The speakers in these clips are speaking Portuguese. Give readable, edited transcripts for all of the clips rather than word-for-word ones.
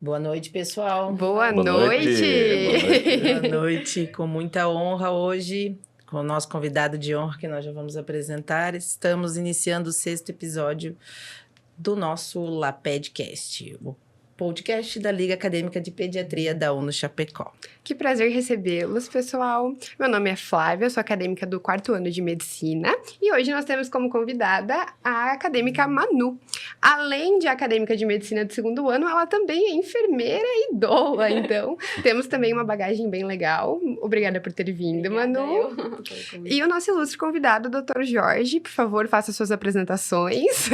Boa noite, pessoal. Boa Boa noite! Boa noite, com muita honra hoje, com o nosso convidado de honra que nós já vamos apresentar. Estamos iniciando o 6º episódio do nosso LAPEDcast, o podcast da Liga Acadêmica de Pediatria da UNO Chapecó. Que prazer recebê-los, pessoal. Meu nome é Flávia, sou acadêmica do 4º ano de Medicina e hoje nós temos como convidada a acadêmica Manu. Além de acadêmica de Medicina do 2º ano, ela também é enfermeira e doula, então temos também uma bagagem bem legal. Obrigada por ter vindo, Manu. E o nosso ilustre convidado, o Dr. Jorge, por favor, faça suas apresentações.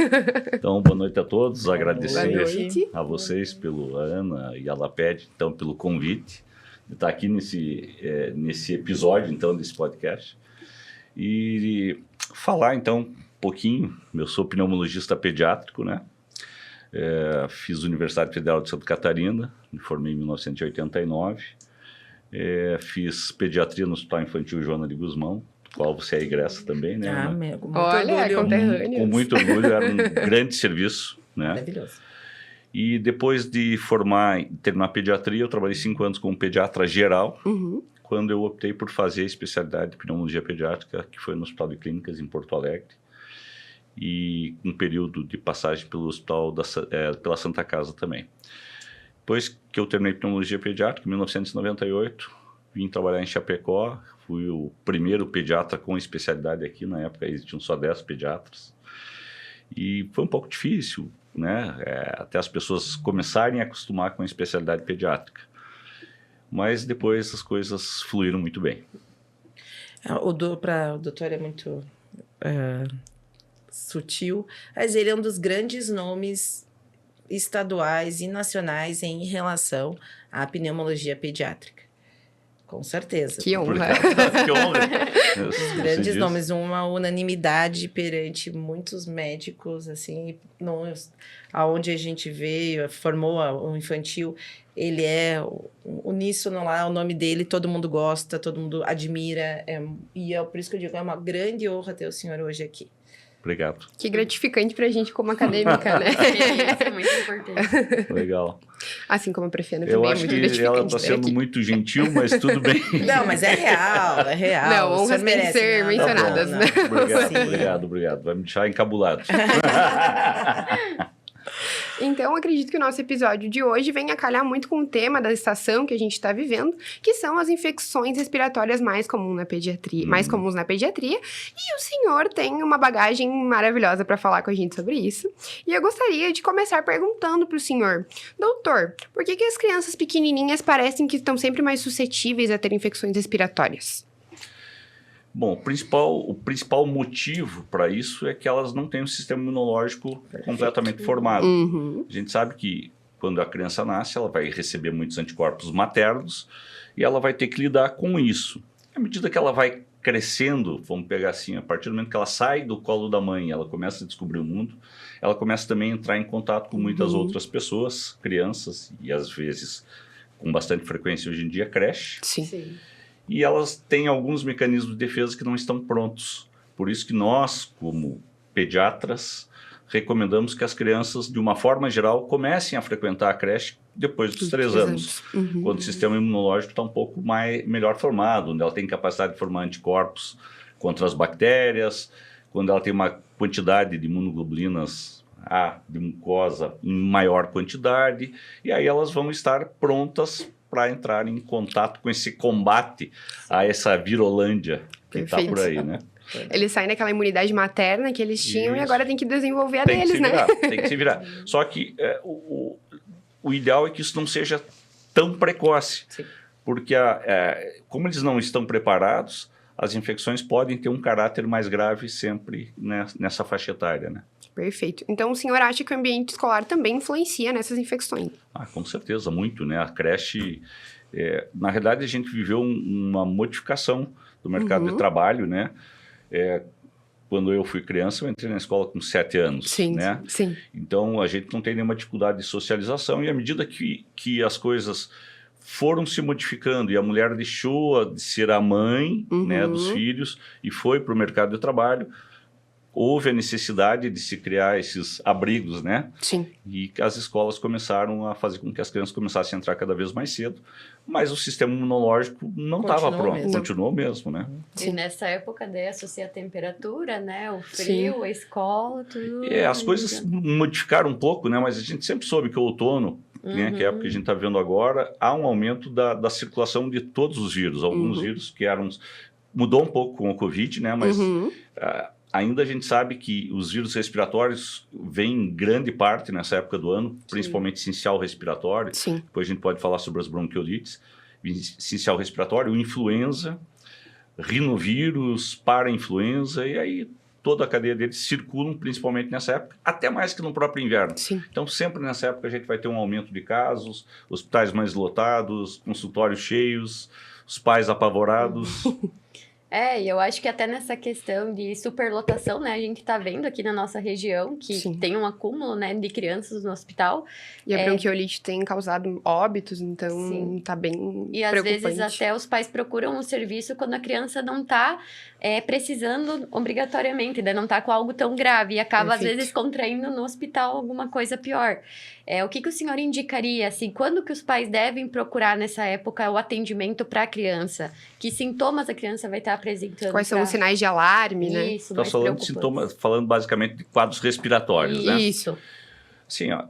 Então, boa noite a todos, Boa agradecer noite. a vocês, pelo Ana e a LAPED, então, pelo convite de estar aqui nesse episódio, então, desse podcast. E falar, então, um pouquinho. Eu sou pneumologista pediátrico, né? Fiz Universidade Federal de Santa Catarina, me formei em 1989. Fiz pediatria no Hospital Infantil Joana de Guzmão, do qual você é egressa também, né? Com muito Olha, orgulho. conterrâneos. Com muito orgulho, era um grande serviço, né? Maravilhoso. E depois de terminar pediatria, eu trabalhei 5 anos como pediatra geral, quando eu optei por fazer a especialidade de pneumologia pediátrica, que foi no Hospital de Clínicas, em Porto Alegre, e um período de passagem pelo hospital pela Santa Casa também. Depois que eu terminei pneumologia pediátrica, em 1998, vim trabalhar em Chapecó, fui o primeiro pediatra com especialidade aqui, na época existiam só 10 pediatras, e foi um pouco difícil, né? Até as pessoas começarem a acostumar com a especialidade pediátrica. Mas depois as coisas fluíram muito bem. O doutor é muito sutil, mas ele é um dos grandes nomes estaduais e nacionais em relação à pneumologia pediátrica. Com certeza. Que honra! Que honra! Grandes nomes, uma unanimidade perante muitos médicos, assim, aonde a gente veio, formou o infantil, ele é uníssono lá, o nome dele, todo mundo gosta, todo mundo admira, e é por isso que eu digo, é uma grande honra ter o senhor hoje aqui. Obrigado. Que gratificante pra gente como acadêmica, né? Isso é muito importante. Legal. Assim como a Prefena Eu também é acho muito que gratificante. ela está sendo muito gentil, mas tudo bem. Não, mas é real. Não, o senhor honras têm que merece, ser não, mencionadas, não, né? Sim. Obrigado. Vai me deixar encabulado. Então, acredito que o nosso episódio de hoje vem a calhar muito com o tema da estação que a gente está vivendo, que são as infecções respiratórias mais comuns na pediatria. E o senhor tem uma bagagem maravilhosa para falar com a gente sobre isso. E eu gostaria de começar perguntando para o senhor, doutor, por que as crianças pequenininhas parecem que estão sempre mais suscetíveis a ter infecções respiratórias? Bom, o principal motivo para isso é que elas não têm um sistema imunológico completamente formado. A gente sabe que quando a criança nasce, ela vai receber muitos anticorpos maternos e ela vai ter que lidar com isso. À medida que ela vai crescendo, vamos pegar assim, a partir do momento que ela sai do colo da mãe, ela começa a descobrir o mundo, ela começa também a entrar em contato com muitas outras pessoas, crianças, e às vezes, com bastante frequência hoje em dia, creche. Sim. E elas têm alguns mecanismos de defesa que não estão prontos. Por isso que nós, como pediatras, recomendamos que as crianças, de uma forma geral, comecem a frequentar a creche depois dos 3 anos. Quando o sistema imunológico está um pouco melhor formado, onde ela tem capacidade de formar anticorpos contra as bactérias, quando ela tem uma quantidade de imunoglobulinas A de mucosa em maior quantidade, e aí elas vão estar prontas para entrar em contato com esse combate a essa virolândia que está por aí, né? Eles saem daquela imunidade materna que eles tinham e agora tem que desenvolver a Tem deles, né? Tem que se virar. Só que o ideal é que isso não seja tão precoce, porque como eles não estão preparados, as infecções podem ter um caráter mais grave sempre nessa faixa etária, né? Perfeito. Então, o senhor acha que o ambiente escolar também influencia nessas infecções? Com certeza, muito, né? A creche, na realidade, a gente viveu uma modificação do mercado de trabalho, né? Quando eu fui criança, eu entrei na escola com 7 anos, né? Sim. Então, a gente não tem nenhuma dificuldade de socialização e à medida que as coisas foram se modificando e a mulher deixou de ser a mãe, né, dos filhos e foi para o mercado de trabalho, houve a necessidade de se criar esses abrigos, né? Sim. E que as escolas começaram a fazer com que as crianças começassem a entrar cada vez mais cedo, mas o sistema imunológico não estava pronto, continuou mesmo, né? E nessa época daí associa a temperatura, né? O frio, sim, a escola, tudo. As coisas modificaram um pouco, né? Mas a gente sempre soube que o outono, né, que é a época que a gente está vendo agora, há um aumento da circulação de todos os vírus. Alguns vírus que eram... Mudou um pouco com o Covid, né? Mas ainda a gente sabe que os vírus respiratórios vêm em grande parte nessa época do ano, principalmente essencial respiratório. Sim. Depois a gente pode falar sobre as bronquiolites. Essencial respiratório, influenza, rinovírus, parainfluenza, e aí toda a cadeia deles circulam principalmente nessa época, até mais que no próprio inverno. Sim. Então, sempre nessa época a gente vai ter um aumento de casos, hospitais mais lotados, consultórios cheios, os pais apavorados. E eu acho que até nessa questão de superlotação, né, a gente tá vendo aqui na nossa região que tem um acúmulo, né, de crianças no hospital. E a bronquiolite tem causado óbitos, então tá bem e às vezes até os pais procuram o serviço quando a criança não tá precisando obrigatoriamente, né, não tá com algo tão grave e acaba às vezes contraindo no hospital alguma coisa pior. O que o senhor indicaria, assim, quando que os pais devem procurar nessa época o atendimento para a criança? Que sintomas a criança vai estar apresentando? Quais são os sinais de alarme, né? Isso, tá falando de sintomas, falando basicamente de quadros respiratórios, né? Isso. Assim, ó,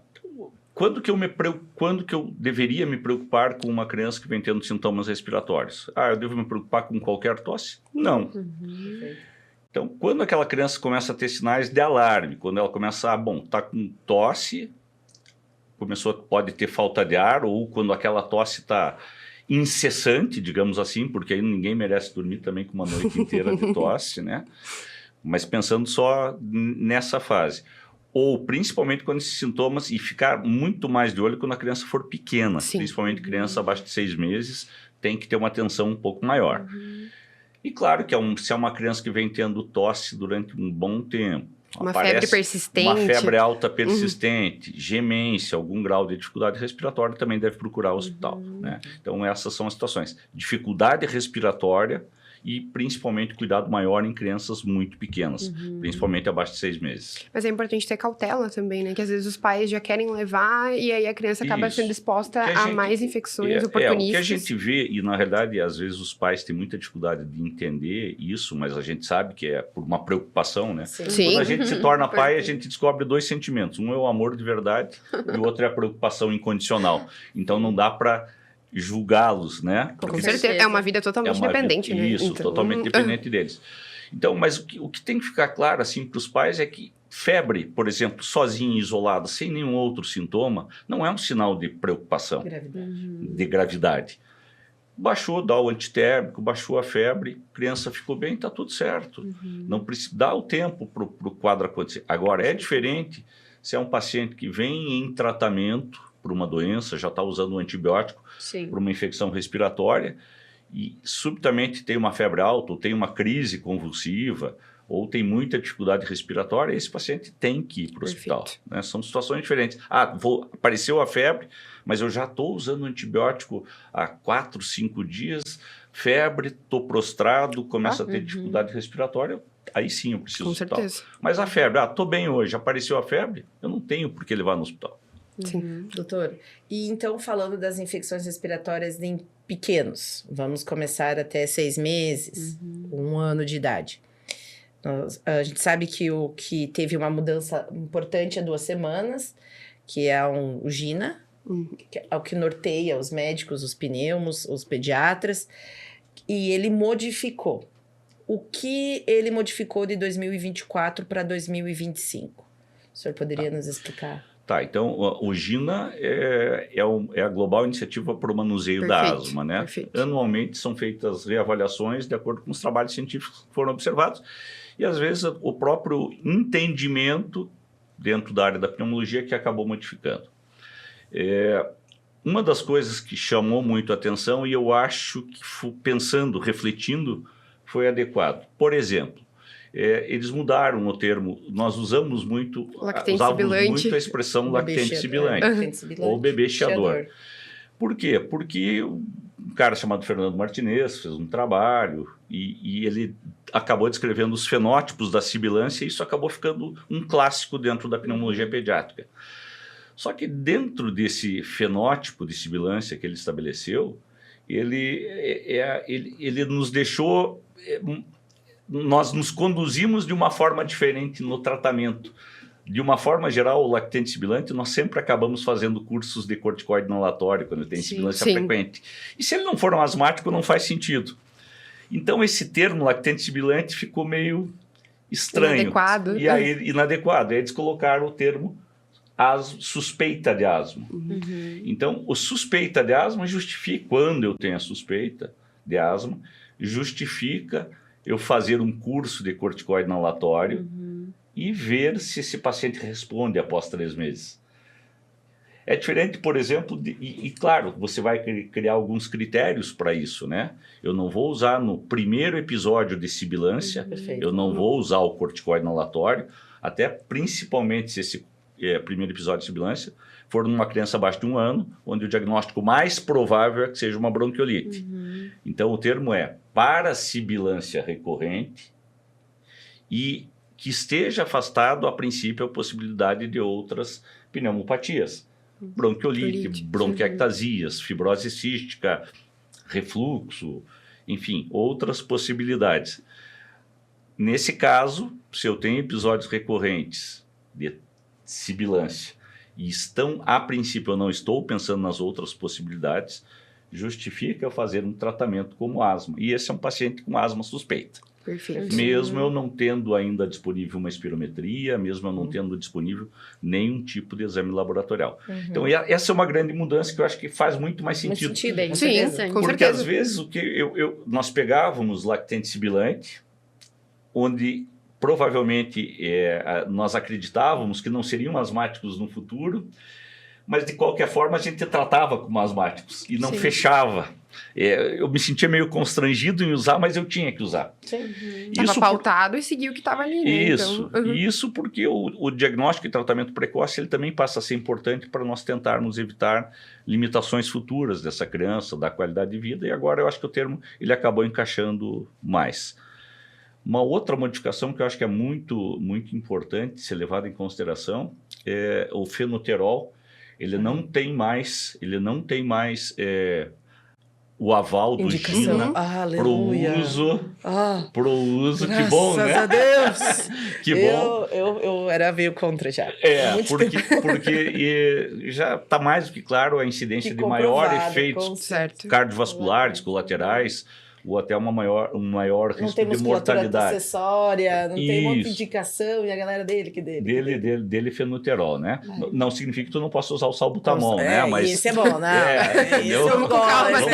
quando que eu deveria me preocupar com uma criança que vem tendo sintomas respiratórios? Eu devo me preocupar com qualquer tosse? Não. Então, quando aquela criança começa a ter sinais de alarme, quando ela começa tá com tosse, pode ter falta de ar, ou quando aquela tosse está incessante, digamos assim, porque aí ninguém merece dormir também com uma noite inteira de tosse, né? Mas pensando só nessa fase. Ou principalmente quando esses sintomas, e ficar muito mais de olho quando a criança for pequena, principalmente criança abaixo de 6 meses, tem que ter uma atenção um pouco maior. E claro que se é uma criança que vem tendo tosse durante um bom tempo, uma febre persistente. Uma febre alta persistente, gemência, algum grau de dificuldade respiratória, também deve procurar o hospital, né? Então, essas são as situações. Dificuldade respiratória e, principalmente, cuidado maior em crianças muito pequenas, principalmente abaixo de 6 meses. Mas é importante ter cautela também, né? Que às vezes os pais já querem levar e aí a criança acaba sendo exposta a mais infecções oportunistas. O que a gente vê, e na realidade, às vezes os pais têm muita dificuldade de entender isso, mas a gente sabe que é por uma preocupação, né? Sim. Quando a gente se torna pai, a gente descobre 2 sentimentos. Um é o amor de verdade e o outro é a preocupação incondicional. Então, não dá para julgá-los, né? Com certeza, é uma vida totalmente dependente, né? Isso, então, totalmente dependente deles. Então, mas o que tem que ficar claro, assim, para os pais é que febre, por exemplo, sozinha, isolada, sem nenhum outro sintoma, não é um sinal de preocupação, de gravidade. Baixou, dá o antitérmico, baixou a febre, criança ficou bem, está tudo certo. Não precisa dar o tempo para o quadro acontecer. Agora, é diferente se é um paciente que vem em tratamento por uma doença, já está usando um antibiótico para uma infecção respiratória e subitamente tem uma febre alta, ou tem uma crise convulsiva, ou tem muita dificuldade respiratória, esse paciente tem que ir para o hospital, né? São situações diferentes. Apareceu a febre, mas eu já estou usando antibiótico há 4, 5 dias, febre, estou prostrado, começa a ter dificuldade respiratória, aí sim eu preciso do hospital. Certeza. Mas a febre, estou bem hoje, apareceu a febre, eu não tenho por que levar no hospital. Sim. Doutor, e então falando das infecções respiratórias em pequenos, vamos começar até 6 meses, 1 ano de idade. A gente sabe que o que teve uma mudança importante há 2 semanas, que é o GINA, que é o que norteia os médicos, os pneumos, os pediatras, e ele modificou. O que ele modificou de 2024 para 2025? O senhor poderia nos explicar? Tá, então o GINA é a global iniciativa para o manuseio da asma, né? Anualmente são feitas reavaliações de acordo com os trabalhos científicos que foram observados e às vezes o próprio entendimento dentro da área da pneumologia que acabou modificando. Uma das coisas que chamou muito a atenção e eu acho que pensando, refletindo, foi adequado. Por exemplo, eles mudaram o termo, nós usávamos muito a expressão lactente sibilante ou bebê chiador. Por quê? Porque um cara chamado Fernando Martinez fez um trabalho e ele acabou descrevendo os fenótipos da sibilância e isso acabou ficando um clássico dentro da pneumologia pediátrica. Só que dentro desse fenótipo de sibilância que ele estabeleceu, ele nos deixou... Nós nos conduzimos de uma forma diferente no tratamento. De uma forma geral, o lactente sibilante, nós sempre acabamos fazendo cursos de corticoide inalatório quando tem sibilância frequente. E se ele não for um asmático, não faz sentido. Então, esse termo lactente sibilante ficou meio estranho. Inadequado. E aí, inadequado. Aí eles colocaram o termo suspeita de asma. Então, o suspeita de asma justifica, quando eu tenho a suspeita de asma, justifica eu fazer um curso de corticoide inalatório e ver se esse paciente responde após 3 meses. É diferente, por exemplo, claro, você vai criar alguns critérios para isso, né? Eu não vou usar no primeiro episódio de sibilância, eu não vou usar o corticoide inalatório, até principalmente se esse primeiro episódio de sibilância for numa criança abaixo de 1 ano, onde o diagnóstico mais provável é que seja uma bronquiolite. Então, o termo é para sibilância recorrente e que esteja afastado, a princípio, a possibilidade de outras pneumopatias. Bronquiolite, bronquiectasias, fibrose cística, refluxo, enfim, outras possibilidades. Nesse caso, se eu tenho episódios recorrentes de sibilância e a princípio, eu não estou pensando nas outras possibilidades, justifica eu fazer um tratamento como asma. E esse é um paciente com asma suspeita. Perfeito. Mesmo eu não tendo ainda disponível uma espirometria, mesmo eu não tendo disponível nenhum tipo de exame laboratorial. Então, essa é uma grande mudança que eu acho que faz muito mais sentido. Sim, com Porque certeza. às vezes nós pegávamos lactente sibilante, onde provavelmente nós acreditávamos que não seriam asmáticos no futuro, mas de qualquer forma a gente tratava como asmáticos e não fechava. Eu me sentia meio constrangido em usar, mas eu tinha que usar. Estava pautado e seguiu o que estava ali, né? Isso, então, isso porque o diagnóstico e tratamento precoce ele também passa a ser importante para nós tentarmos evitar limitações futuras dessa criança, da qualidade de vida, e agora eu acho que o termo ele acabou encaixando mais. Uma outra modificação que eu acho que é muito, muito importante ser levada em consideração é o fenoterol. Ele não tem mais o aval do GINA pro uso. Que bom, né? Graças a Deus! Que bom. Eu era meio contra já. Porque já está mais do que claro a incidência de maior efeitos cardiovasculares, colaterais, ou até um maior risco de mortalidade. Acessória, não tem um monte de indicação, e a galera dele fenoterol, né? Não significa que tu não possa usar o salbutamol, né? Mas isso é bom, né? Isso eu gosto. Calma, né?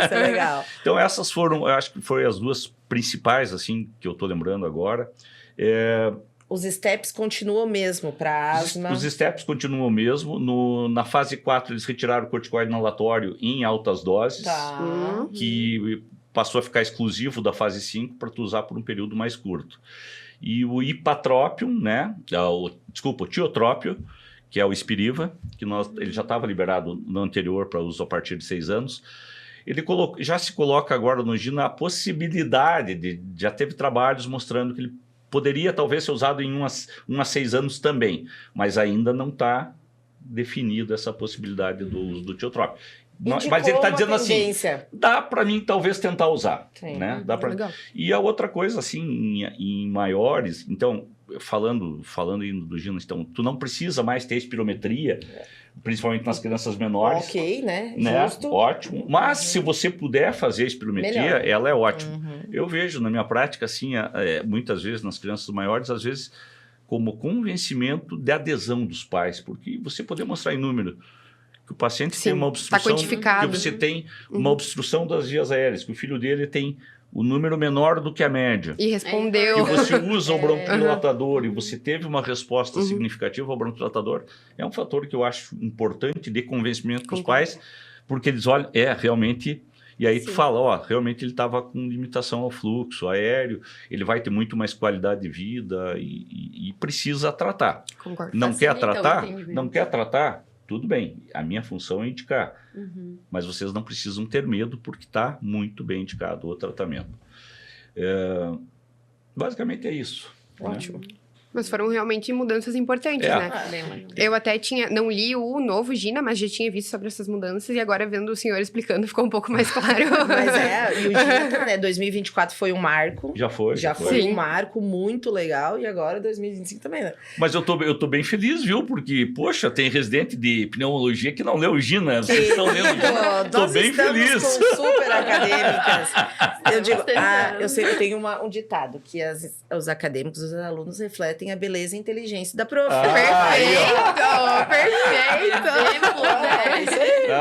Isso é legal. Então essas foram, eu acho que foram as duas principais, assim, que eu tô lembrando agora. Os steps continuam mesmo para asma? Os steps continuam mesmo. Na fase 4, eles retiraram o corticoide inalatório em altas doses, que passou a ficar exclusivo da fase 5 para tu usar por um período mais curto. E o ipatrópio, né? O tiotrópio, que é o Spiriva, ele já estava liberado no anterior para uso a partir de 6 anos. Ele já se coloca agora no GINA a possibilidade já teve trabalhos mostrando que ele poderia talvez ser usado em 1 a 6 anos também, mas ainda não está definida essa possibilidade do uso do tiotrópio. Mas ele está dizendo assim, dá para mim talvez tentar usar. Né? E a outra coisa, assim, em maiores, então, falando ainda do GINA, então, tu não precisa mais ter espirometria, principalmente nas crianças menores. Ok, né? Justo. Ótimo. Mas se você puder fazer a espirometria, ela é ótima. Eu vejo na minha prática, assim, muitas vezes nas crianças maiores, às vezes como convencimento de adesão dos pais, porque você poder mostrar em número que o paciente tem uma obstrução, que você tem uma obstrução das vias aéreas, que o filho dele tem o número menor do que a média. E respondeu. E você usa o broncodilatador e você teve uma resposta significativa ao broncodilatador, é um fator que eu acho importante de convencimento para os pais, porque eles olham, realmente... E aí tu fala, realmente ele estava com limitação ao fluxo aéreo, ele vai ter muito mais qualidade de vida e precisa tratar. Concordo. Não quer tratar? tudo bem, a minha função é indicar, mas vocês não precisam ter medo porque está muito bem indicado o tratamento. Basicamente é isso. Ótimo. Né? Mas foram realmente mudanças importantes, né? Eu até não li o novo Gina, mas já tinha visto sobre essas mudanças e agora vendo o senhor explicando ficou um pouco mais claro. Mas e o Gina, né, 2024 foi um marco. Já foi. Foi um marco muito legal e agora 2025 também, né? Mas eu tô bem feliz, viu? Porque, poxa, tem residente de pneumologia que não leu o Gina. Vocês estão lendo o Gina. Tô bem feliz. Com super acadêmicas. Eu digo, eu tenho um ditado, que os acadêmicos, os alunos refletem a beleza e a inteligência da prof. Perfeito!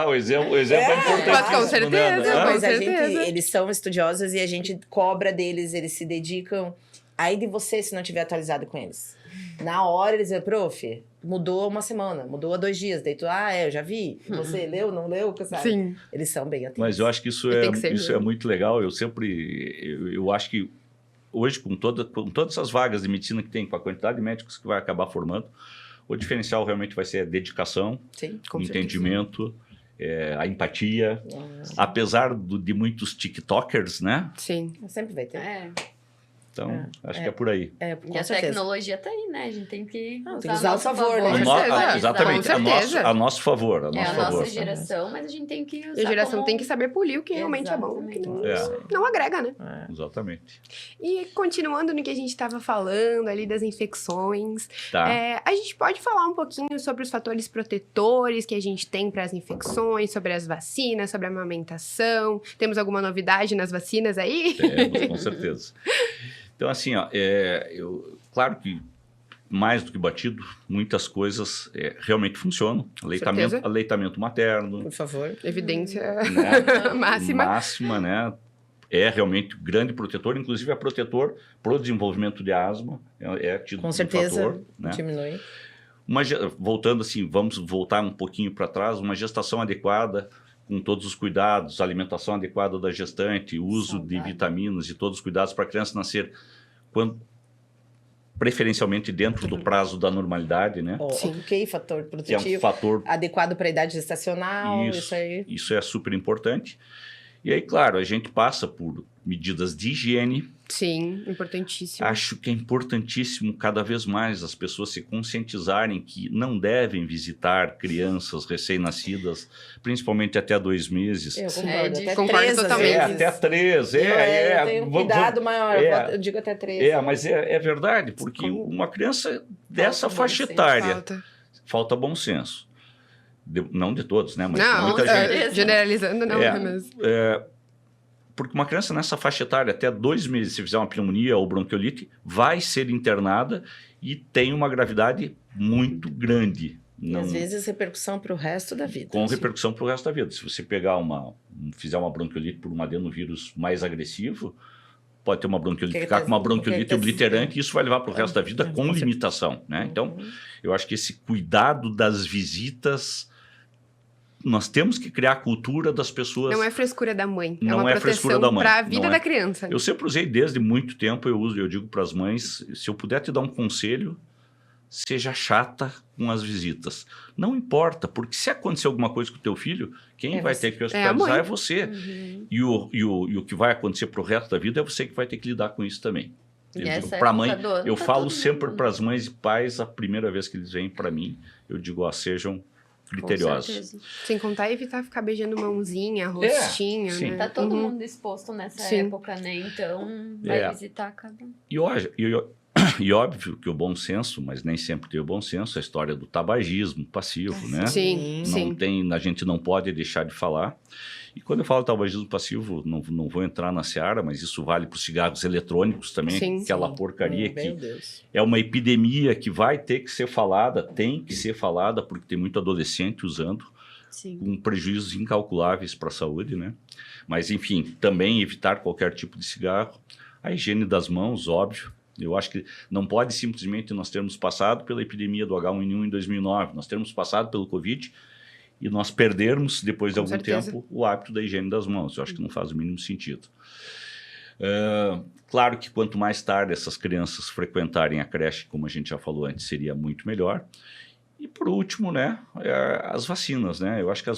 O exemplo é importante. Mas com certeza, Mas eles são estudiosos e a gente cobra deles, eles se dedicam. Aí de você, se não tiver atualizado com eles. Na hora eles dizem, prof, mudou uma semana, mudou há 2 dias. Daí tu, eu já vi. Você leu, não leu? Sabe? Sim. Eles são bem atentos. Mas eu acho que isso é muito legal. Eu acho que hoje, com todas essas vagas de medicina que tem, com a quantidade de médicos que vai acabar formando, o diferencial realmente vai ser a dedicação, o entendimento, a empatia. Apesar de muitos tiktokers, né? Sim. Sempre vai ter. Então, acho que é por aí. E a tecnologia tá aí, né? A gente tem que usar ao favor, né? Exatamente, a nosso favor. A nossa geração, mas a gente tem que usar. E a geração tem que saber polir o que realmente é bom, o que não agrega, né? Exatamente. E continuando no que a gente estava falando ali das infecções, Tá. A gente pode falar um pouquinho sobre os fatores protetores que a gente tem para as infecções, sobre as vacinas, sobre a amamentação. Temos alguma novidade nas vacinas aí? Temos, com certeza. Então, assim, claro que mais do que batido, muitas coisas realmente funcionam. Aleitamento materno. Por favor. Evidência máxima. Máxima, né? É realmente grande protetor, inclusive é protetor para o desenvolvimento de asma. É tido com certeza, fator, né? Diminui. Voltando assim, vamos voltar um pouquinho para trás, uma gestação adequada, com todos os cuidados, alimentação adequada da gestante, uso de vitaminas e todos os cuidados para a criança nascer preferencialmente dentro do prazo da normalidade, né? Ok, fator protetivo. Que é um fator adequado para a idade gestacional, isso é super importante. E aí, claro, a gente passa por medidas de higiene. Sim, importantíssimo. Acho que é importantíssimo cada vez mais as pessoas se conscientizarem que não devem visitar crianças recém-nascidas, principalmente até 2 meses. Eu concordo, concordo totalmente. Até 3. Eu tenho um cuidado maior, eu digo até 3. Mas é verdade, porque uma criança dessa faixa etária falta bom senso. Não de todos, né? Mas muita gente... Generalizando, não. Porque uma criança nessa faixa etária, até 2 meses, se fizer uma pneumonia ou bronquiolite, vai ser internada e tem uma gravidade muito grande. E às vezes repercussão para o resto da vida. Com repercussão para o resto da vida. Se você fizer uma bronquiolite por um adenovírus mais agressivo, pode ter uma bronquiolite, ficar com uma bronquiolite obliterante e isso vai levar para o resto da vida com limitação, né? Então, eu acho que esse cuidado das visitas... Nós temos que criar a cultura das pessoas... Não é frescura da mãe. Não uma frescura da mãe. Para a vida da criança. Eu sempre usei desde muito tempo, eu digo para as mães, se eu puder te dar um conselho, seja chata com as visitas. Não importa, porque se acontecer alguma coisa com o teu filho, quem vai ter que hospitalizar é você. E o que vai acontecer para o resto da vida é você que vai ter que lidar com isso também. Para mãe, eu falo sempre para as mães e pais, a primeira vez que eles vêm para mim, eu digo, sejam criteriosos. Sem contar evitar ficar beijando mãozinha, rostinho, né? Tá todo mundo exposto nessa época, né? Então, vai visitar cada um. E óbvio que o bom senso, mas nem sempre tem o bom senso, a história do tabagismo passivo, né? Sim. A gente não pode deixar de falar. E quando eu falo tabagismo passivo, não vou entrar na seara, mas isso vale para os cigarros eletrônicos também, aquela porcaria que é uma epidemia que vai ter que ser falada, tem que ser falada, porque tem muito adolescente usando, com prejuízos incalculáveis para a saúde, né? Mas, enfim, também evitar qualquer tipo de cigarro. A higiene das mãos, óbvio. Eu acho que não pode simplesmente nós termos passado pela epidemia do H1N1 em 2009, nós termos passado pelo Covid e nós perdermos, depois de algum tempo, o hábito da higiene das mãos. Eu acho que não faz o mínimo sentido. Claro que quanto mais tarde essas crianças frequentarem a creche, como a gente já falou antes, seria muito melhor. E por último, né, as vacinas, né? Eu acho que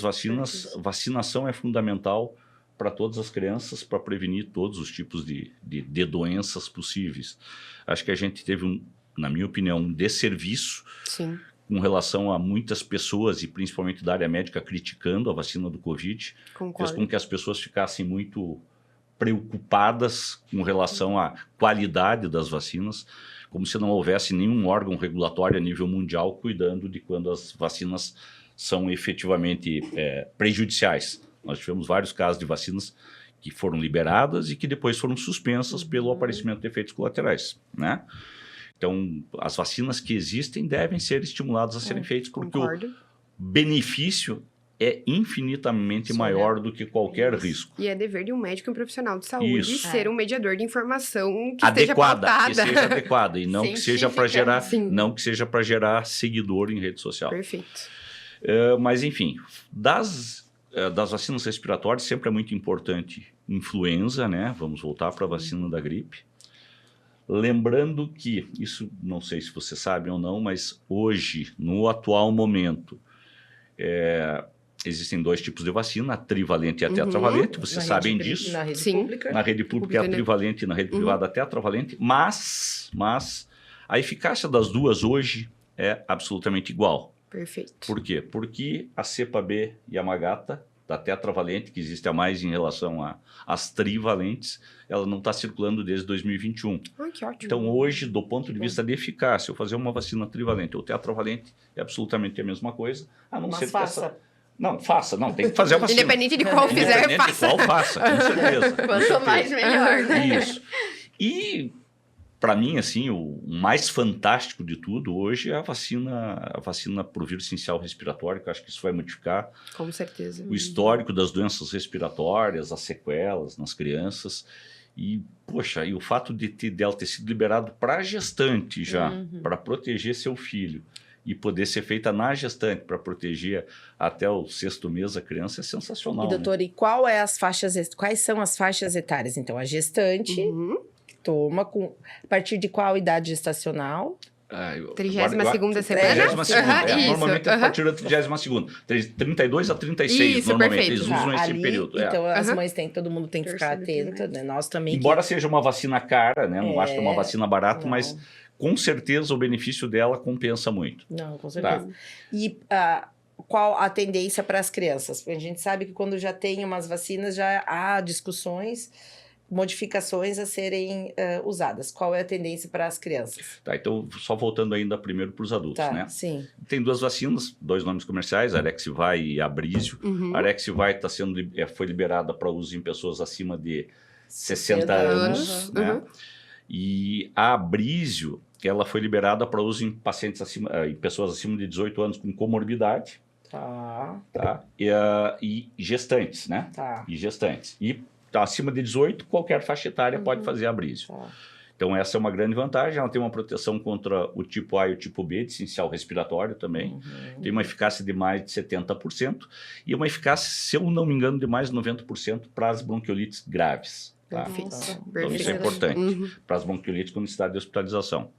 vacinação é fundamental para todas as crianças, para prevenir todos os tipos de doenças possíveis. Acho que a gente teve, na minha opinião, um desserviço Sim. com relação a muitas pessoas, e principalmente da área médica, criticando a vacina do Covid. Fez com que as pessoas ficassem muito preocupadas com relação à qualidade das vacinas, como se não houvesse nenhum órgão regulatório a nível mundial cuidando de quando as vacinas são efetivamente prejudiciais. Nós tivemos vários casos de vacinas que foram liberadas e que depois foram suspensas pelo aparecimento de efeitos colaterais, né? Então, as vacinas que existem devem ser estimuladas a serem feitas, porque o benefício é infinitamente maior do que qualquer risco. E é dever de um médico e um profissional de saúde ser um mediador de informação que adequada, esteja pautada. que seja adequada, e não que seja para gerar, não que seja para gerar seguidor em rede social. Perfeito. Mas, enfim, das vacinas respiratórias sempre é muito importante influenza, né? Vamos voltar para a vacina da gripe. Lembrando que, isso não sei se você sabe ou não, mas hoje, no atual momento, existem 2 tipos de vacina, a trivalente e a tetravalente, vocês sabem disso. Na rede pública. Na rede pública é a trivalente e na rede privada a tetravalente, mas a eficácia das duas hoje é absolutamente igual. Perfeito. Por quê? Porque a cepa B Yamagata, da tetravalente, que existe a mais em relação às trivalentes, ela não está circulando desde 2021. Que ótimo. Então, hoje, do ponto de vista de eficácia, eu fazer uma vacina trivalente ou tetravalente é absolutamente a mesma coisa, a não ser que essa... Não, faça, não, tem que fazer a vacina. Independente de qual fizer, Independente de qual faça, com certeza. Quanto mais, melhor, né? Isso. E, para mim, assim, o mais fantástico de tudo hoje é a vacina para o vírus essencial respiratório, que eu acho que isso vai modificar com certeza o histórico das doenças respiratórias, as sequelas nas crianças. E, poxa, e o fato dela ter sido liberado para gestante já, para proteger seu filho, e poder ser feita na gestante para proteger até o 6º mês a criança é sensacional. E, doutor, e quais são as faixas etárias? Então, a gestante toma a partir de qual idade gestacional? 32ª semana? 32ª, normalmente é a partir da 32ª. 32 a 36, isso, normalmente. Perfeito. Eles usam esse período. Então, as mães todo mundo tem que ficar atento, né? Nós também. Embora seja uma vacina cara, né? Não acho que é uma vacina barata, mas com certeza o benefício dela compensa muito. Não, com certeza. E qual a tendência para as crianças? Porque a gente sabe que quando já tem umas vacinas, já há discussões, modificações a serem usadas. Qual é a tendência para as crianças? Então, só voltando ainda primeiro para os adultos, né? Sim. Tem 2 vacinas, 2 nomes comerciais, Arexivy e Abrysio. A Arexivy foi liberada para uso em pessoas acima de 60 anos, né? E a Abrysio, ela foi liberada para uso em pessoas acima de 18 anos com comorbidade. E gestantes, né? E gestantes. E acima de 18, qualquer faixa etária pode fazer a Abrysio. Então, essa é uma grande vantagem. Ela tem uma proteção contra o tipo A e o tipo B, de essencial respiratório também. Tem uma eficácia de mais de 70% e uma eficácia, se eu não me engano, de mais de 90% para as bronquiolites graves. Então, isso é importante para as bronquiolites com necessidade de hospitalização.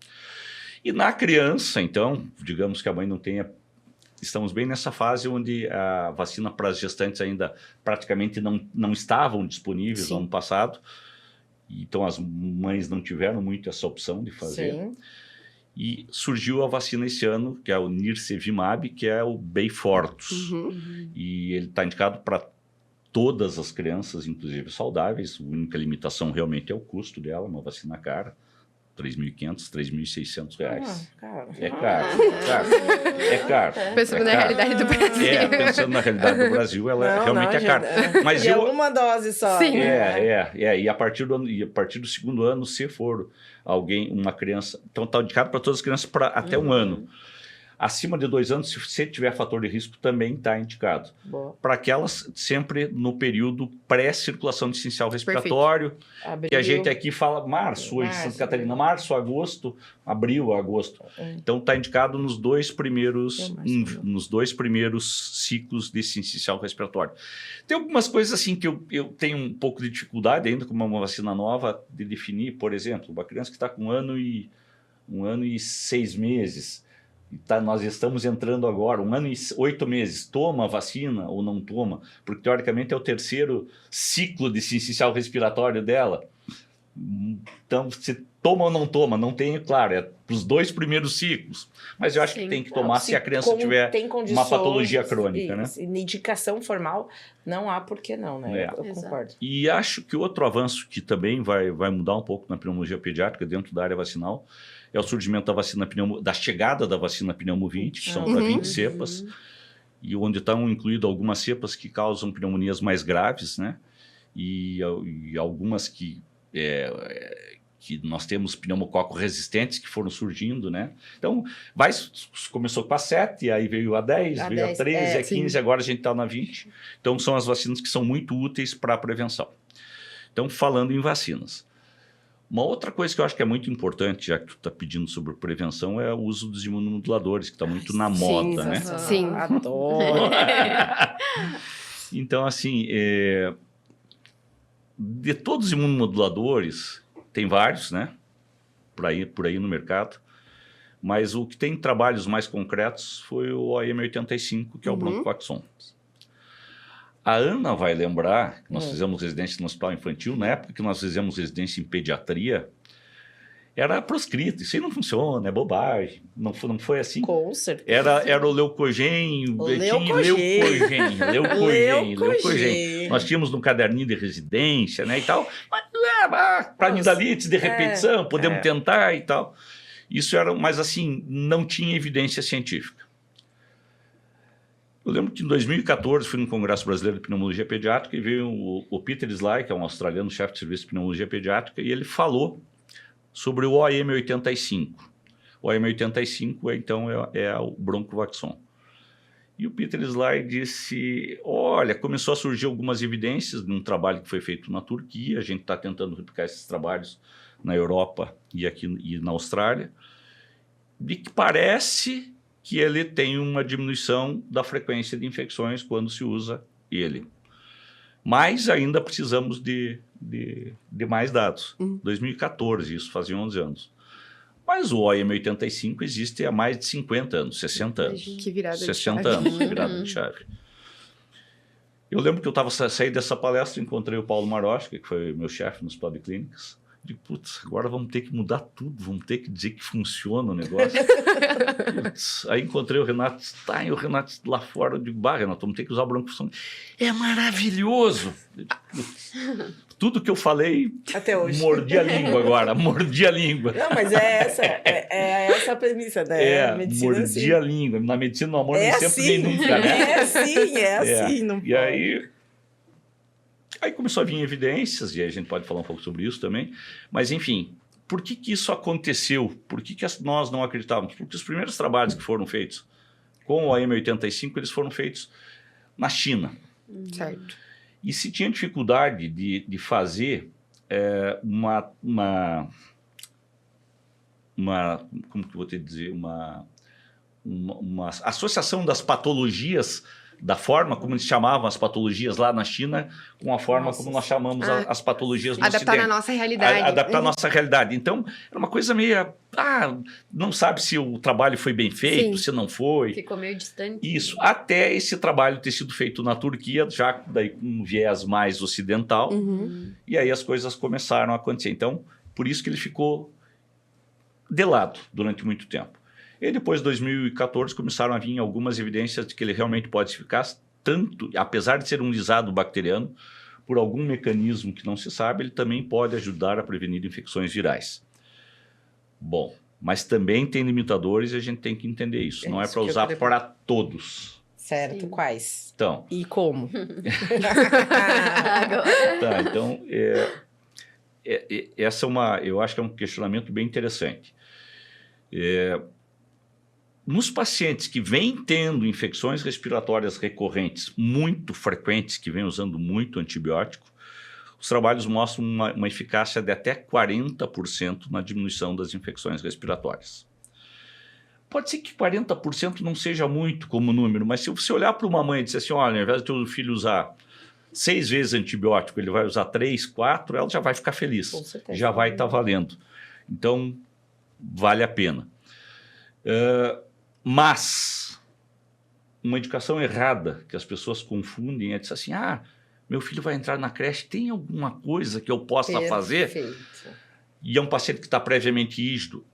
E na criança, então, digamos que a mãe não tenha... Estamos bem nessa fase onde a vacina para as gestantes ainda praticamente não estavam disponíveis no ano passado. Então, as mães não tiveram muito essa opção de fazer. Sim. E surgiu a vacina esse ano, que é o Nirsevimab, que é o Beyfortus. E ele está indicado para todas as crianças, inclusive saudáveis. A única limitação realmente é o custo dela, uma vacina cara. R$ 3.500, R$ 3.600. É caro. Pensando na realidade do Brasil. Pensando na realidade do Brasil, ela realmente é cara. Mas é uma dose só. Sim. E a partir do 2º ano, se for uma criança... Então, está indicado para todas as crianças até 1 ano. Acima de 2 anos, se você tiver fator de risco, também está indicado. Para aquelas sempre no período pré-circulação de essencial respiratório, que a gente aqui fala março, hoje Santa Catarina, março, agosto, abril, agosto. Então está indicado nos 2 primeiros ciclos desse essencial respiratório. Tem algumas coisas assim que eu tenho um pouco de dificuldade ainda, como uma vacina nova, de definir. Por exemplo, uma criança que está com 1 ano e 6 meses, Nós estamos entrando agora, 1 ano e 8 meses, toma a vacina ou não toma? Porque, teoricamente, é o terceiro ciclo de sincicial respiratório dela. Então, se toma ou não toma, não tem, claro, é os 2 primeiros ciclos. Mas eu acho que tem que tomar se a criança tiver uma patologia crônica, né? Indicação formal, não há por que não, né? Eu concordo. E acho que outro avanço que também vai mudar um pouco na pneumologia pediátrica dentro da área vacinal é o surgimento da vacina da chegada da vacina pneumovinte, que são para 20 cepas, e onde estão incluídas algumas cepas que causam pneumonias mais graves, né? E algumas que nós temos pneumococo resistentes que foram surgindo, né? Então, começou com a 7, aí veio a 10, veio a 13, a 15, sim. Agora a gente está na 20. Então, são as vacinas que são muito úteis para a prevenção. Então, falando em vacinas. Uma outra coisa que eu acho que é muito importante, já que tu está pedindo sobre prevenção, é o uso dos imunomoduladores, que está muito na moda, né? Sim, adoro. Então, assim, de todos os imunomoduladores, tem vários, né? Por aí no mercado. Mas o que tem trabalhos mais concretos foi o OM85, que é o Broncovaxon. A Ana vai lembrar que nós fizemos residência no hospital infantil, na época que nós fizemos residência em pediatria, era proscrito. Isso aí não funciona, é bobagem. Não foi assim. Com certeza. Era o Leucogen. Nós tínhamos no caderninho de residência, né, e tal. Mas para amidalites de repetição, podemos tentar e tal. Isso era, mas assim, não tinha evidência científica. Eu lembro que em 2014 fui no Congresso Brasileiro de Pneumologia Pediátrica e veio o Peter Sly, que é um australiano, chefe de serviço de pneumologia pediátrica, e ele falou sobre o OM85. O OM85, então, é o Broncovaxon. E o Peter Sly disse, olha, começou a surgir algumas evidências de um trabalho que foi feito na Turquia, a gente está tentando replicar esses trabalhos na Europa e na Austrália, de que parece que ele tem uma diminuição da frequência de infecções quando se usa ele. Mas ainda precisamos de mais dados. 2014, isso fazia 11 anos. Mas o OM85 existe há mais de 50 anos, 60 anos. Que virada 60 de chave. anos, virada de chave. Eu lembro que eu saí dessa palestra, encontrei o Paulo Maroschka, que foi meu chefe no Hospital de Clínicas. Digo, putz, agora vamos ter que mudar tudo, vamos ter que dizer que funciona o negócio. Putz, aí encontrei o Renato Stein, o Renato lá fora, eu digo, Renato, vamos ter que usar o Broncovaxon. É maravilhoso! Tudo que eu falei, até hoje. Mordi a língua agora, mordi a língua. Não, mas é essa a premissa, né? Medicina, mordi assim. A língua. Na medicina, no amor, nem sempre assim, nem nunca, né? É assim, não pode. E aí começou a vir evidências, e aí a gente pode falar um pouco sobre isso também, mas enfim, por que isso aconteceu? Por que nós não acreditávamos? Porque os primeiros trabalhos que foram feitos com o AM85, eles foram feitos na China. Certo. E se tinha dificuldade de fazer uma como que eu vou te dizer, uma associação das patologias, da forma como eles chamavam as patologias lá na China, com a forma como nós chamamos as patologias no Ocidente. Adaptar na nossa realidade. Adaptar a nossa realidade. Então, era uma coisa meio... não sabe se o trabalho foi bem feito, se não foi. Ficou meio distante. Isso, até esse trabalho ter sido feito na Turquia, já daí com um viés mais ocidental, e aí as coisas começaram a acontecer. Então, por isso que ele ficou de lado durante muito tempo. E depois, em 2014, começaram a vir algumas evidências de que ele realmente pode ser eficaz, tanto, apesar de ser um lisado bacteriano, por algum mecanismo que não se sabe, ele também pode ajudar a prevenir infecções virais. Bom, mas também tem limitadores e a gente tem que entender isso. Não é para usar para todos. Certo, sim. Quais? Então. E como? Tá, então, essa eu acho que é um questionamento bem interessante. Nos pacientes que vêm tendo infecções respiratórias recorrentes muito frequentes, que vêm usando muito antibiótico, os trabalhos mostram uma eficácia de até 40% na diminuição das infecções respiratórias. Pode ser que 40% não seja muito como número, mas se você olhar para uma mãe e dizer assim, olha, ao invés do teu filho usar 6 vezes antibiótico, ele vai usar 3, 4, ela já vai ficar feliz. Com certeza. Já vai estar valendo. Então, vale a pena. Mas uma indicação errada que as pessoas confundem é dizer assim, meu filho vai entrar na creche, tem alguma coisa que eu possa fazer? E é um paciente que está previamente rígido.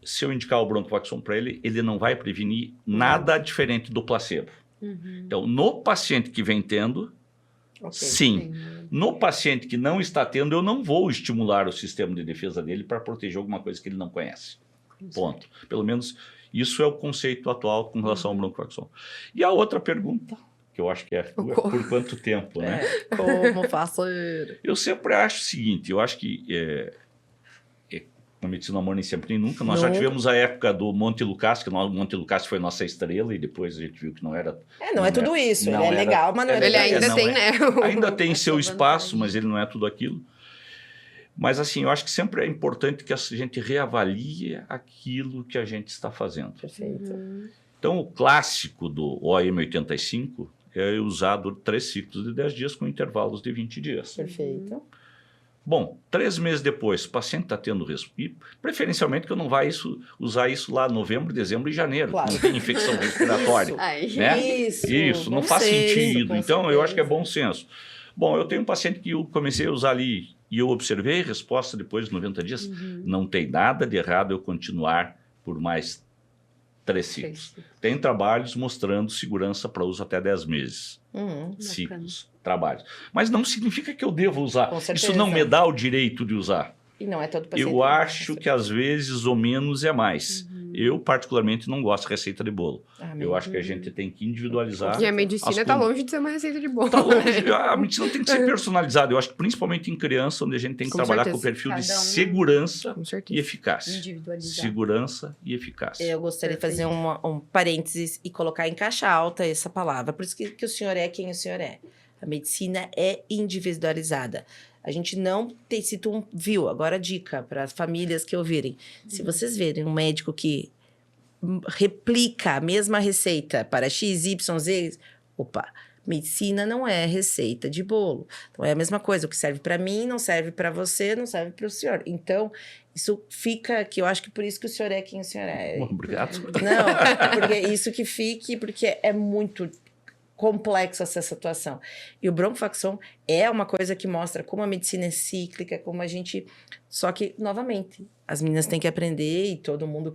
Se eu indicar o Broncovaxon para ele, ele não vai prevenir nada diferente do placebo. Então, no paciente que vem tendo, sim. No paciente que não está tendo, eu não vou estimular o sistema de defesa dele para proteger alguma coisa que ele não conhece. Ponto. Pelo menos isso é o conceito atual com relação ao Broncovaxon. E a outra pergunta, que eu acho que é por quanto tempo, né? Como fazer? Eu sempre acho o seguinte, eu acho que na medicina amor nem sempre nem nunca. Nós já tivemos a época do Monte Lucas, que o Monte Lucas foi nossa estrela, e depois a gente viu que não era... não é tudo isso, ele é legal, mas não é ele ainda tem, né? Ainda tem seu espaço, mas ele não é tudo aquilo. Mas assim, eu acho que sempre é importante que a gente reavalie aquilo que a gente está fazendo. Perfeito. Então, o clássico do OM85 é usado 3 ciclos de 10 dias com intervalos de 20 dias. Perfeito. Bom, 3 meses depois, o paciente está tendo risco. E, preferencialmente, que eu não vá usar isso lá em novembro, dezembro e janeiro. Claro. Não tem infecção respiratória. Né? Isso, não faz sentido. Então, eu acho que é bom senso. Bom, eu tenho um paciente que eu comecei a usar ali e eu observei a resposta depois de 90 dias. Não tem nada de errado eu continuar por mais 3 ciclos. Tem trabalhos mostrando segurança para uso até 10 meses. Ciclos, trabalhos. Mas não significa que eu devo usar. Isso não me dá o direito de usar. E não é todo paciente. Eu acho que às vezes o menos é mais. Eu, particularmente, não gosto de receita de bolo. Eu acho que a gente tem que individualizar. E a medicina está longe de ser uma receita de bolo. Está longe. A medicina tem que ser personalizada. Eu acho que principalmente em criança, onde a gente tem que trabalhar com o perfil de segurança e eficácia. Individualizar. Segurança e eficácia. Eu gostaria de fazer um parênteses e colocar em caixa alta essa palavra. Por isso que o senhor é quem o senhor é. A medicina é individualizada. A gente não tem, se tu viu, agora dica para as famílias que ouvirem. Se vocês verem um médico que replica a mesma receita para X, Y, Z, medicina não é receita de bolo. Então, é a mesma coisa. O que serve para mim não serve para você, não serve para o senhor. Então, isso fica que eu acho que por isso que o senhor é quem o senhor é. Obrigado. Não, porque isso que fique, porque é muito complexo essa situação. E o Broncovaxon é uma coisa que mostra como a medicina é cíclica, como a gente... Só que, novamente, as meninas têm que aprender e todo mundo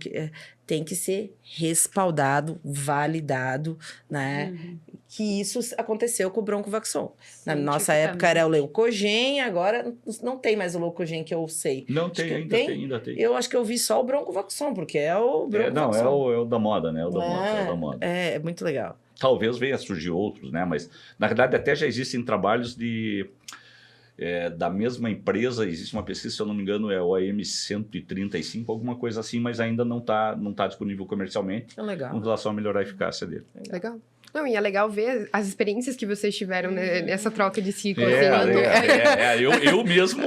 tem que ser respaldado, validado, né? Que isso aconteceu com o Broncovaxon. Na nossa época era o Leucogen, agora não tem mais o Leucogen que eu sei. Não tem, ainda tem. Eu acho que eu vi só o Broncovaxon, porque é o Broncovaxon. É o da moda, né? É da moda. É muito legal. Talvez venha a surgir outros, né? Mas, na verdade, até já existem trabalhos da mesma empresa. Existe uma pesquisa, se eu não me engano, é o OM135, alguma coisa assim, mas ainda não tá disponível comercialmente com relação a melhorar a eficácia dele. Legal. Não, e é legal ver as experiências que vocês tiveram nessa troca de ciclo. Eu mesmo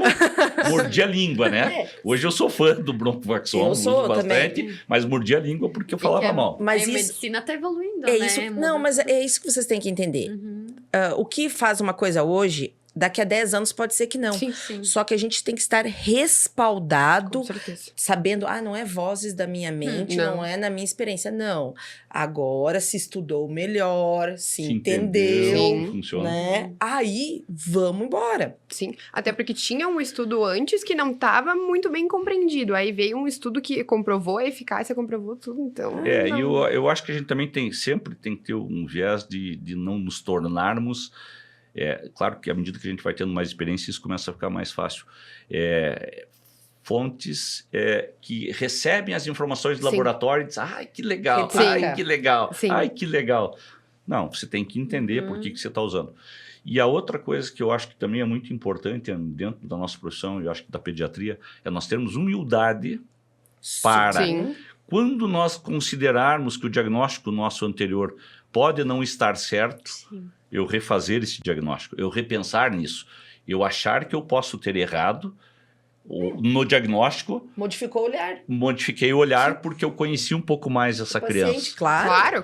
mordi a língua, né? Hoje eu sou fã do Broncovaxon, uso bastante, também. Mas mordi a língua porque eu falava mal. Mas a medicina está evoluindo, né? Não, mas é isso que vocês têm que entender. O que faz uma coisa hoje, daqui a 10 anos pode ser que não. Sim. Só que a gente tem que estar respaldado, sabendo, não é vozes da minha mente, não é na minha experiência, não. Agora se estudou melhor, se entendeu, funciona. Né? Aí, vamos embora. Sim, até porque tinha um estudo antes que não estava muito bem compreendido. Aí veio um estudo que comprovou a eficácia, comprovou tudo, então... eu acho que a gente também sempre tem que ter um viés de não nos tornarmos... claro que à medida que a gente vai tendo mais experiência, isso começa a ficar mais fácil. Fontes que recebem as informações do laboratório e dizem, que legal, que legal, que legal. Não, você tem que entender por que você está usando. E a outra coisa que eu acho que também é muito importante dentro da nossa profissão, eu acho que da pediatria, é nós termos humildade para... Quando nós considerarmos que o diagnóstico nosso anterior pode não estar certo... eu refazer esse diagnóstico, eu repensar nisso, eu achar que eu posso ter errado no diagnóstico. Modifiquei o olhar porque eu conheci um pouco mais essa criança. Claro.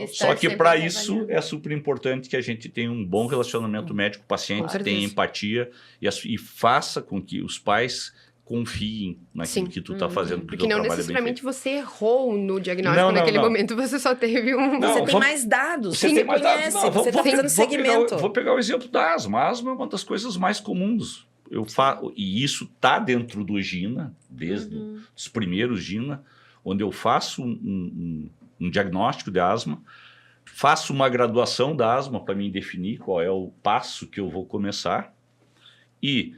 Só que para isso é super importante que a gente tenha um bom relacionamento médico-paciente, tenha empatia e faça com que os pais confiem naquilo que tu tá fazendo. Porque não necessariamente você errou no diagnóstico naquele momento, você só teve um... Você tem mais dados, você tem mais dados. Não, você está fazendo segmento. Vou pegar o exemplo da asma. A asma é uma das coisas mais comuns. E isso está dentro do GINA, desde os primeiros GINA, onde eu faço um diagnóstico de asma, faço uma graduação da asma para mim definir qual é o passo que eu vou começar e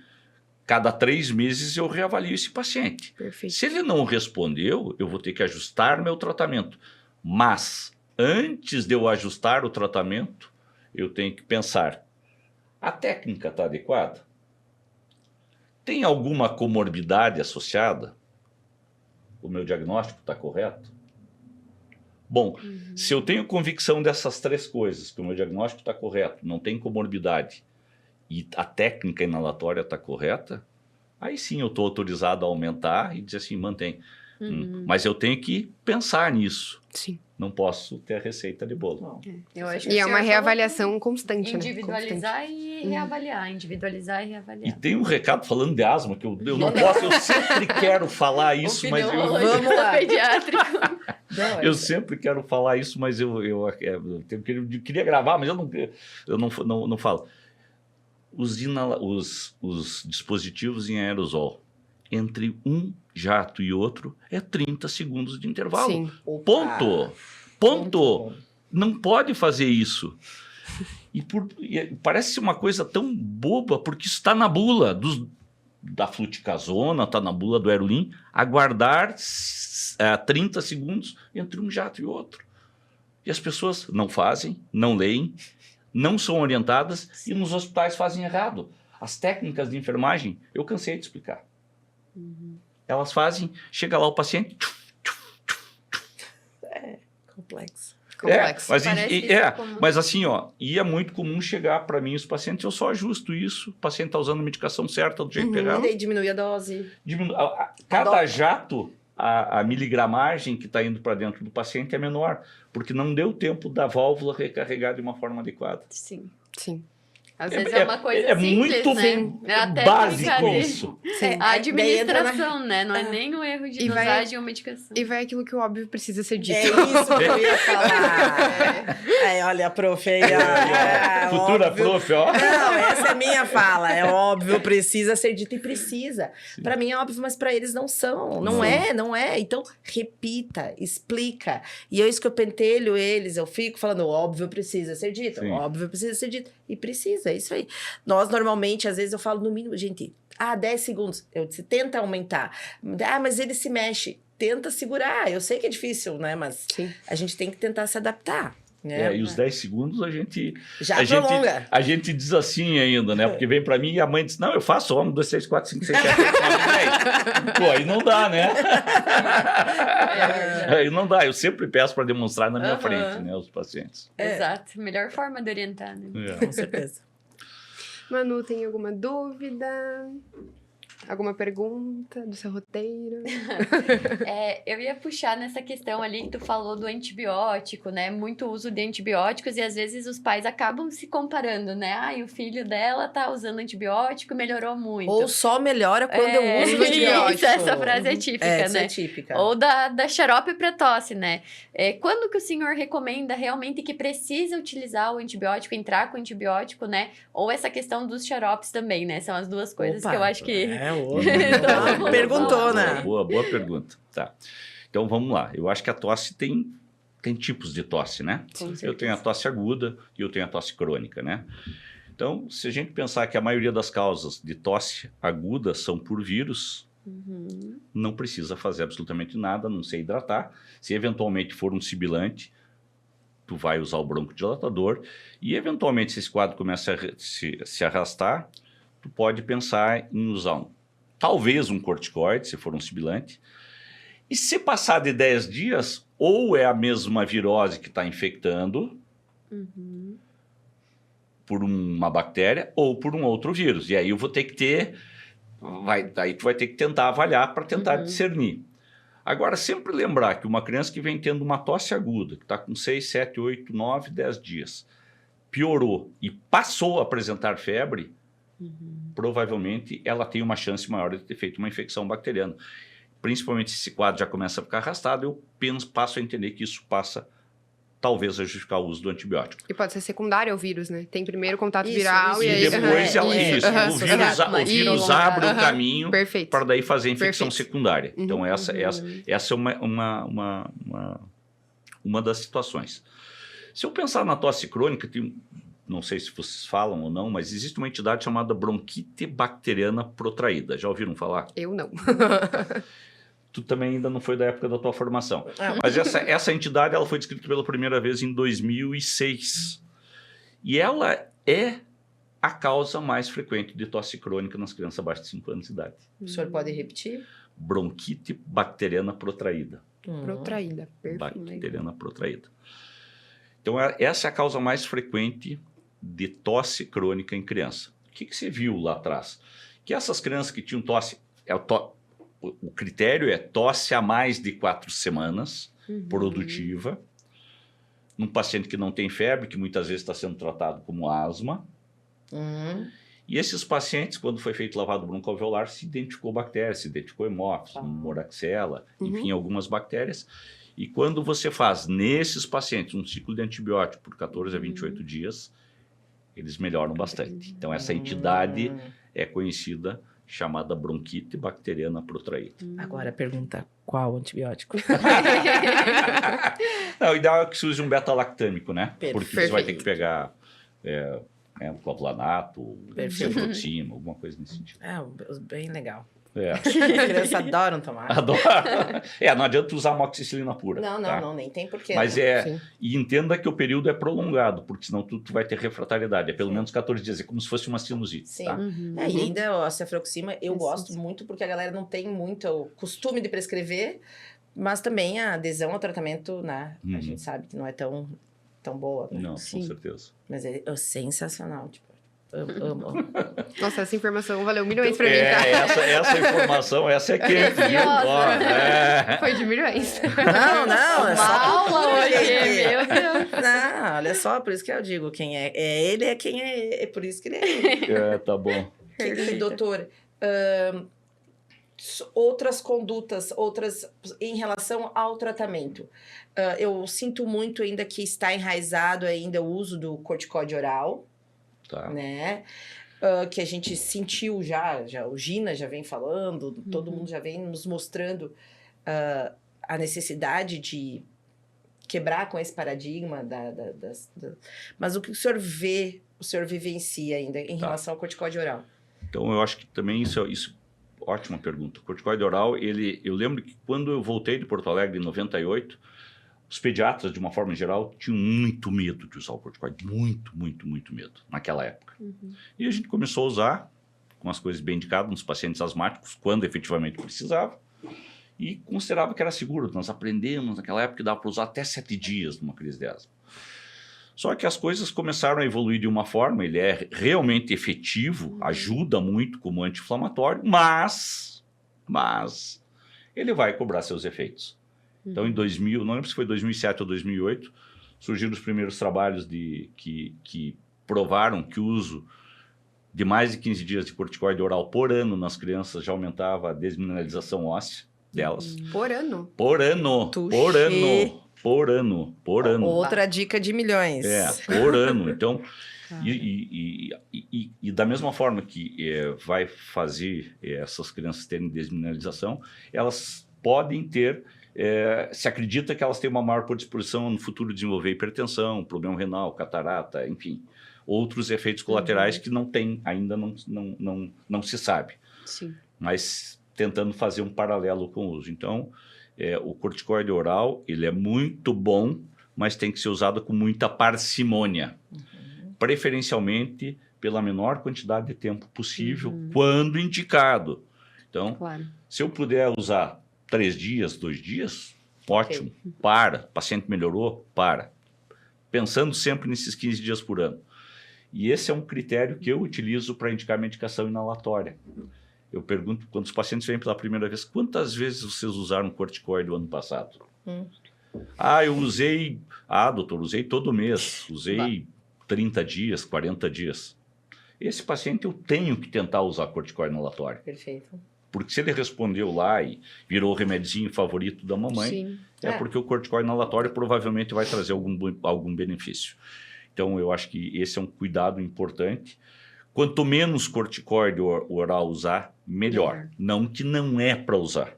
cada 3 meses eu reavalio esse paciente. Perfeito. Se ele não respondeu, eu vou ter que ajustar meu tratamento. Mas, antes de eu ajustar o tratamento, eu tenho que pensar, a técnica está adequada? Tem alguma comorbidade associada? O meu diagnóstico está correto? Bom, se eu tenho convicção dessas 3 coisas, que o meu diagnóstico está correto, não tem comorbidade, e a técnica inalatória está correta, aí sim eu estou autorizado a aumentar e dizer assim, mantém. Mas eu tenho que pensar nisso. Sim. Não posso ter a receita de bolo. Eu acho E é uma reavaliação constante, individualizar e reavaliar, individualizar e E reavaliar. tem um recado falando de asma, que eu não posso, eu sempre quero falar isso, mas Vamos lá. Pediátrico. eu sempre quero falar isso, mas eu queria gravar, mas eu não falo. Os dispositivos em aerosol, entre um jato e outro, é 30 segundos de intervalo. Sim. Ponto. Não pode fazer isso. E parece uma coisa tão boba, porque isso está na bula da fluticasona, está na bula do Aerolin, aguardar 30 segundos entre um jato e outro. E as pessoas não fazem, não leem, não são orientadas e nos hospitais fazem errado. As técnicas de enfermagem, eu cansei de explicar. Elas fazem, chega lá o paciente... Complexo. Mas assim, e é muito comum chegar para mim os pacientes, eu só ajusto isso, o paciente está usando a medicação certa, do jeito errado. E daí diminui a dose. Cada jato, a miligramagem que está indo para dentro do paciente é menor, porque não deu tempo da válvula recarregar de uma forma adequada. Sim. Às vezes é uma coisa simples, muito né? básico isso. A administração, né? Não é nem o erro de dosagem ou medicação. E vai aquilo que o óbvio precisa ser dito. É isso que eu ia falar. Olha a prof aí. Futura óbvio. prof, ó. Não, essa é minha fala. É óbvio, precisa ser dito e precisa. Para mim é óbvio, mas para eles não são. Não é. Então, repita, explica. E é isso que eu pentelho eles. Eu fico falando, óbvio precisa ser dito. Sim. Óbvio precisa ser dito. E precisa, é isso aí. Nós, normalmente, às vezes eu falo no mínimo, gente, 10 segundos. Eu disse, tenta aumentar. Mas ele se mexe. Tenta segurar. Eu sei que é difícil, né? Mas a gente tem que tentar se adaptar. Né? E os 10 segundos a gente prolonga. A gente diz assim ainda, né? Porque vem para mim e a mãe diz, não, eu faço 1, 2, 3, 4, 5, 6, 7, 8, 9, 10. Pô, aí não dá, né? Aí não dá. Eu sempre peço para demonstrar na minha frente, né? Os pacientes. Exato. Melhor forma de orientar, né? Com certeza. Manu, tem alguma dúvida? Alguma pergunta do seu roteiro? Eu ia puxar nessa questão ali que tu falou do antibiótico, né? Muito uso de antibióticos e às vezes os pais acabam se comparando, né? O filho dela tá usando antibiótico e melhorou muito. Ou só melhora quando eu uso antibiótico. Isso, essa frase é típica, né? Essa é típica. Ou da xarope para tosse, né? Quando que o senhor recomenda realmente que precisa utilizar o antibiótico, entrar com o antibiótico, né? Ou essa questão dos xaropes também, né? São as duas coisas que eu acho que... Perguntou, né? Boa pergunta. Tá. Então vamos lá. Eu acho que a tosse tem tipos de tosse, né? Eu tenho a tosse aguda e eu tenho a tosse crônica, né? Então, se a gente pensar que a maioria das causas de tosse aguda são por vírus, não precisa fazer absolutamente nada, não se hidratar. Se eventualmente for um sibilante, tu vai usar o broncodilatador e eventualmente se esse quadro começa a se arrastar, tu pode pensar em usar talvez um corticoide, se for um sibilante. E se passar de 10 dias, ou é a mesma virose que está infectando por uma bactéria ou por um outro vírus. E aí eu vou ter que ter... Aí tu vai ter que tentar avaliar para tentar discernir. Agora, sempre lembrar que uma criança que vem tendo uma tosse aguda, que está com 6, 7, 8, 9, 10 dias, piorou e passou a apresentar febre, provavelmente ela tem uma chance maior de ter feito uma infecção bacteriana. Principalmente se esse quadro já começa a ficar arrastado, eu passo a entender que isso passa, talvez, a justificar o uso do antibiótico. E pode ser secundário ao vírus, né? Tem primeiro contato Isso, viral isso. e aí... E depois o vírus abre o caminho para daí fazer a infecção secundária. Então, essa é uma das situações. Se eu pensar na tosse crônica, não sei se vocês falam ou não, mas existe uma entidade chamada bronquite bacteriana protraída. Já ouviram falar? Eu não. Tu também ainda não foi da época da tua formação. Mas essa entidade ela foi descrita pela primeira vez em 2006. E ela é a causa mais frequente de tosse crônica nas crianças abaixo de 5 anos de idade. O senhor pode repetir? Bronquite bacteriana protraída. Protraída, perfeito. Bacteriana protraída. Então, essa é a causa mais frequente de tosse crônica em criança. O que você viu lá atrás? Que essas crianças que tinham tosse... O critério é tosse a mais de 4 semanas, produtiva, num paciente que não tem febre, que muitas vezes está sendo tratado como asma. E esses pacientes, quando foi feito lavado broncoalveolar, se identificou bactérias, se identificou hemófilos, moraxella, enfim, algumas bactérias. E quando você faz nesses pacientes um ciclo de antibiótico por 14 a 28 dias, eles melhoram bastante. Então, essa entidade é conhecida, chamada bronquite bacteriana protraída. Agora, pergunta, qual antibiótico? Não, o ideal é que se use um beta-lactâmico, né? Perfeito. Porque você vai ter que pegar clavulanato, cefroxima, alguma coisa nesse sentido. Bem legal. As crianças adoram tomar. Adoram. Não adianta usar amoxicilina pura. Não, nem tem porquê. Mas e entenda que o período é prolongado, porque senão tu vai ter refratariedade. É pelo menos 14 dias, é como se fosse uma sinusite. Sim. Tá? E ainda a cefroxima eu gosto muito, porque a galera não tem muito costume de prescrever, mas também a adesão ao tratamento, né? A gente sabe que não é tão boa. Né? Não, com certeza. Mas é sensacional, tipo. Amo. Nossa, essa informação valeu milhões pra mim, tá? Essa informação, essa é quente, viu? Foi de milhões. Não, é só aula hoje, gente. meu Deus. Não, olha só, por isso que eu digo, quem ele é quem é por isso que ele é ele. Tá bom. Doutor, outras condutas, em relação ao tratamento. Eu sinto muito ainda que está enraizado ainda o uso do corticóide oral. Tá. Né? Que a gente sentiu já o Gina já vem falando, todo mundo já vem nos mostrando a necessidade de quebrar com esse paradigma mas o que o senhor vivencia ainda em relação ao corticóide oral? Então, eu acho que também isso ótima pergunta. O corticóide oral, eu lembro que quando eu voltei de Porto Alegre em 98, os pediatras, de uma forma geral, tinham muito medo de usar o corticoide. Muito, muito, muito medo, naquela época. E a gente começou a usar, com as coisas bem indicadas, nos pacientes asmáticos, quando efetivamente precisava, e considerava que era seguro. Nós aprendemos naquela época que dava para usar até 7 dias numa crise de asma. Só que as coisas começaram a evoluir de uma forma, ele é realmente efetivo, ajuda muito como anti-inflamatório, mas ele vai cobrar seus efeitos. Então, em 2000, não lembro se foi 2007 ou 2008, surgiram os primeiros trabalhos que provaram que o uso de mais de 15 dias de corticoide oral por ano nas crianças já aumentava a desmineralização óssea delas. Por ano? Por ano. Por ano. Outra dica de milhões. Por ano. Então, e da mesma forma que vai fazer essas crianças terem desmineralização, elas podem ter... se acredita que elas têm uma maior predisposição no futuro de desenvolver hipertensão, problema renal, catarata, enfim, outros efeitos colaterais que ainda não se sabe. Sim. Mas tentando fazer um paralelo com o uso. Então, o corticoide oral, ele é muito bom, mas tem que ser usado com muita parcimônia. Preferencialmente pela menor quantidade de tempo possível, quando indicado. Então, se eu puder usar 3 dias, 2 dias, ótimo, paciente melhorou, pensando sempre nesses 15 dias por ano. E esse é um critério que eu utilizo para indicar medicação inalatória. Eu pergunto, quando os pacientes vêm pela primeira vez, quantas vezes vocês usaram corticoide o ano passado? Eu usei, doutor, usei todo mês, usei 30 dias, 40 dias. esse paciente eu tenho que tentar usar corticoide inalatório. Perfeito. Porque se ele respondeu lá e virou o remedinho favorito da mamãe, Sim. porque o corticoide inalatório provavelmente vai trazer algum benefício. Então, eu acho que esse é um cuidado importante. Quanto menos corticoide oral usar, melhor. Não que não é para usar.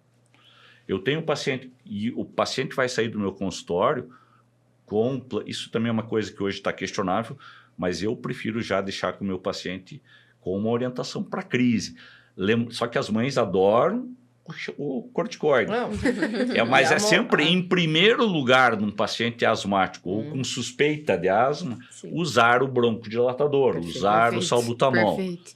Eu tenho um paciente, e o paciente vai sair do meu consultório com... Isso também é uma coisa que hoje está questionável, mas eu prefiro já deixar com o meu paciente com uma orientação para crise. Só que as mães adoram o corticoide. Mas é sempre, em primeiro lugar, num paciente asmático ou com suspeita de asma, usar o broncodilatador, usar o salbutamol. Perfeito.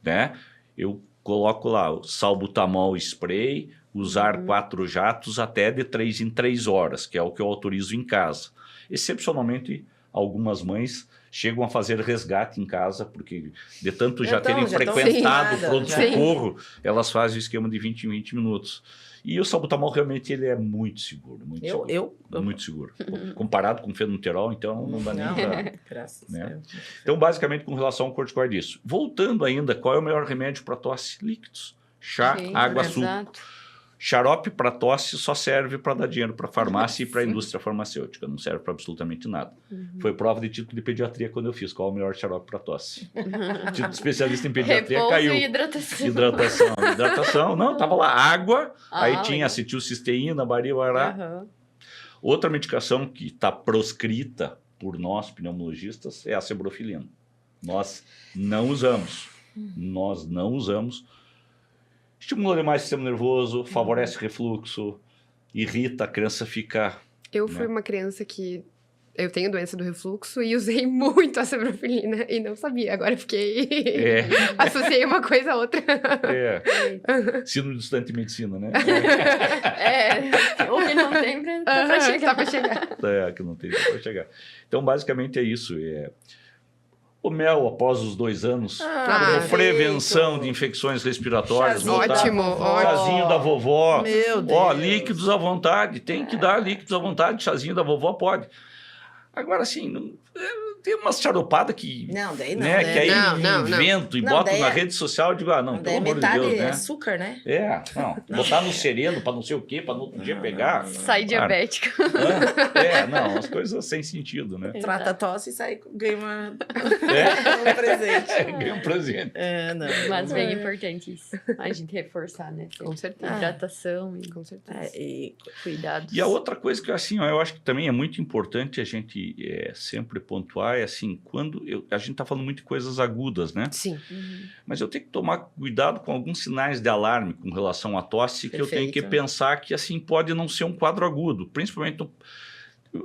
Né? Eu coloco lá o salbutamol spray, usar 4 jatos até de 3 em 3 horas, que é o que eu autorizo em casa. Excepcionalmente, algumas mães chegam a fazer resgate em casa, porque de tanto já terem frequentado o pronto-socorro, elas fazem o esquema de 20 em 20 minutos. E o salbutamol realmente ele é muito seguro. Muito seguro. Comparado com o fenuterol, então não dá nem para... Graças né? a Deus. Então, basicamente, com relação ao corticoide, isso. Voltando ainda, qual é o melhor remédio para tosse? Líquidos. Chá, água, açúcar. Xarope para tosse só serve para dar dinheiro para a farmácia e para a indústria farmacêutica, não serve para absolutamente nada. Foi prova de título de pediatria quando eu fiz qual é o melhor xarope para tosse. Título de especialista em pediatria Repouso caiu. E hidratação. Não, estava lá água, aí tinha acetilcisteína, baribará. Outra medicação que está proscrita por nós, pneumologistas, é a cebrofilina. Nós não usamos. Estimula demais o sistema nervoso, favorece refluxo, irrita, a criança fica... Eu fui uma criança que... Eu tenho doença do refluxo e usei muito a cebrofilina e não sabia. Agora eu fiquei... Associei uma coisa a outra. Síndrome do estudante de medicina, né? O que não tem pra chegar. Tá pra chegar. Que não tem pra chegar. Então, basicamente é isso. O mel, após os 2 anos, como prevenção de infecções respiratórias. Ótimo. Chazinho da vovó. Meu Deus. Líquidos à vontade. Tem que dar líquidos à vontade. Chazinho da vovó pode. Agora, assim, tem umas charopadas que... Não, daí não. né? Né? Que aí invento e boto na rede social e digo, não, pelo amor de Deus, metade né? açúcar, né? Botar no sereno para não sei o quê, para no outro dia pegar. Sai diabético. As coisas sem sentido, né? Trata a tosse e sai, ganha um presente. Ganha um presente. Não. Mas bem importante isso. A gente reforçar, né? Com certeza. Hidratação e Com certeza. E cuidados. E a outra coisa que assim, eu acho que também é muito importante a gente sempre pontuar é assim, quando a gente está falando muito de coisas agudas, né? Sim. Mas eu tenho que tomar cuidado com alguns sinais de alarme com relação à tosse, que eu tenho que pensar que assim pode não ser um quadro agudo, principalmente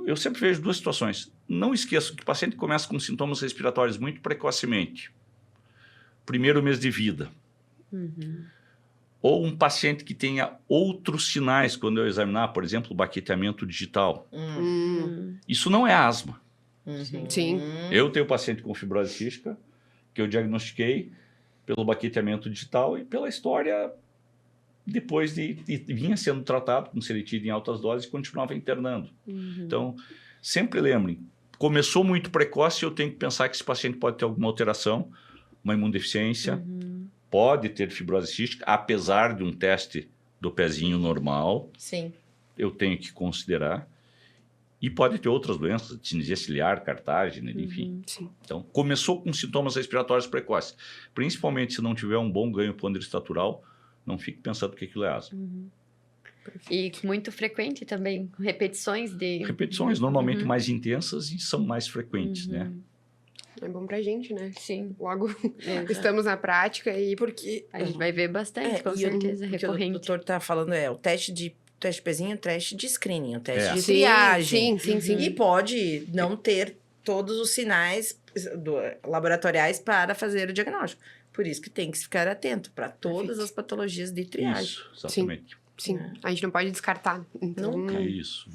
eu sempre vejo 2 situações. Não esqueça que o paciente começa com sintomas respiratórios muito precocemente. Primeiro mês de vida. Ou um paciente que tenha outros sinais quando eu examinar, por exemplo, o baqueteamento digital. Isso não é asma. Sim. Eu tenho paciente com fibrose cística que eu diagnostiquei pelo baqueteamento digital e pela história depois de vinha sendo tratado com seletida em altas doses e continuava internando. Então, sempre lembrem, começou muito precoce, eu tenho que pensar que esse paciente pode ter alguma alteração, uma imunodeficiência, pode ter fibrose cística, apesar de um teste do pezinho normal. Sim. Eu tenho que considerar. E pode ter outras doenças, tinisia ciliar, cartágena, enfim. Sim. Então, começou com sintomas respiratórios precoces. Principalmente se não tiver um bom ganho ponderostatural, não fique pensando que aquilo é asma. E muito frequente também, repetições de... Repetições normalmente mais intensas e são mais frequentes, né? É bom pra gente, né? Sim. Logo estamos na prática e... Porque... A gente vai ver bastante, com certeza, recorrente. O doutor tá falando o teste de pezinho, teste de screening, o teste de Sim, triagem. sim. E pode não ter todos os sinais laboratoriais para fazer o diagnóstico. Por isso que tem que ficar atento para todas as patologias de triagem. Isso, exatamente. Sim, a gente não pode descartar. Então, Nunca. Isso.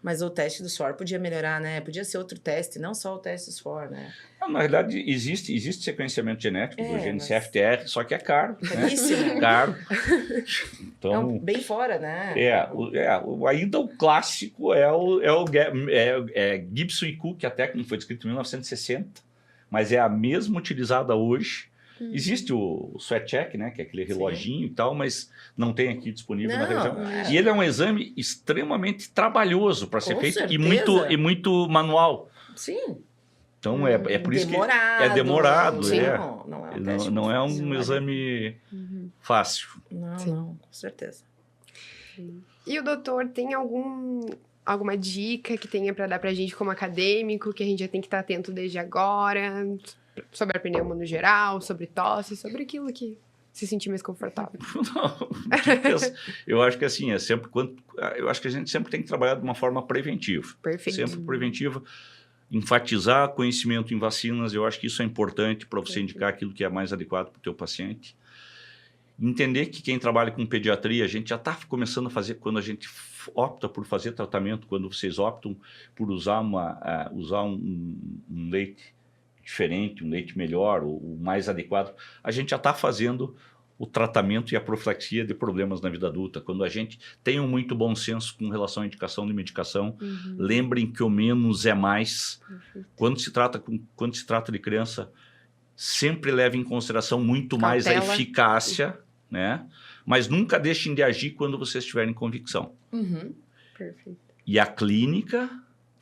Mas o teste do SOR podia melhorar, né? Podia ser outro teste, não só o teste do SOR, né? Na verdade, existe sequenciamento genético do gene CFTR, só que é caro. Caríssimo. Né? Caro. Então, bem fora, né? Ainda o clássico é Gibson e Cook, a técnica foi descrita em 1960. mas é a mesma utilizada hoje. Existe o Sweat Check, né, que é aquele reloginho e tal, mas não tem aqui disponível na região. E ele é um exame extremamente trabalhoso para ser feito e muito manual. Sim. Então, é por isso demorado, que é demorado. Sim, não é um exame fácil. Não, com certeza. E o doutor tem alguma dica que tenha para dar para a gente como acadêmico, que a gente já tem que estar atento desde agora, sobre a pneumonia no geral, sobre tosse, sobre aquilo que se sentir mais confortável? Não, eu acho que assim, eu acho que a gente sempre tem que trabalhar de uma forma preventiva. Perfeito. Sempre preventiva. Enfatizar conhecimento em vacinas, eu acho que isso é importante para você indicar aquilo que é mais adequado para o teu paciente. Entender que quem trabalha com pediatria, a gente já está começando a fazer, quando a gente opta por fazer tratamento, quando vocês optam por usar um leite diferente, um leite melhor, o mais adequado, a gente já está fazendo o tratamento e a profilaxia de problemas na vida adulta. Quando a gente tem um muito bom senso com relação à indicação de medicação, lembrem que o menos é mais. Quando se trata de criança, sempre leve em consideração muito mais a eficácia, né? Mas nunca deixem de agir quando vocês tiverem convicção. Perfeito. E a clínica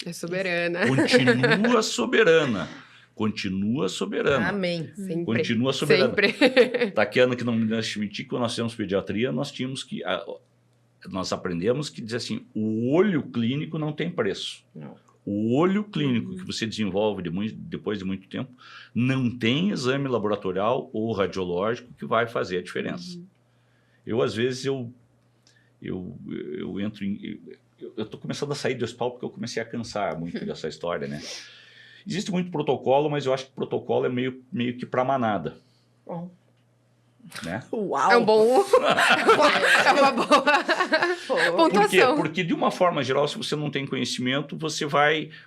é soberana. Continua soberana. Continua soberana. Amém. Sempre. Continua soberana. Sempre. Taquiana, que não me deixe mentir, quando nós temos pediatria, nós aprendemos que diz assim, o olho clínico não tem preço. Não. O olho clínico que você desenvolve depois de muito tempo, não tem exame laboratorial ou radiológico que vai fazer a diferença. Eu, às vezes, eu entro em... Eu estou começando a sair do hospital porque eu comecei a cansar muito dessa história, né? Existe muito protocolo, mas eu acho que protocolo é meio que para manada. Bom. Né? Uau! É um bom... é uma boa pontuação. Porque, de uma forma geral, se você não tem conhecimento,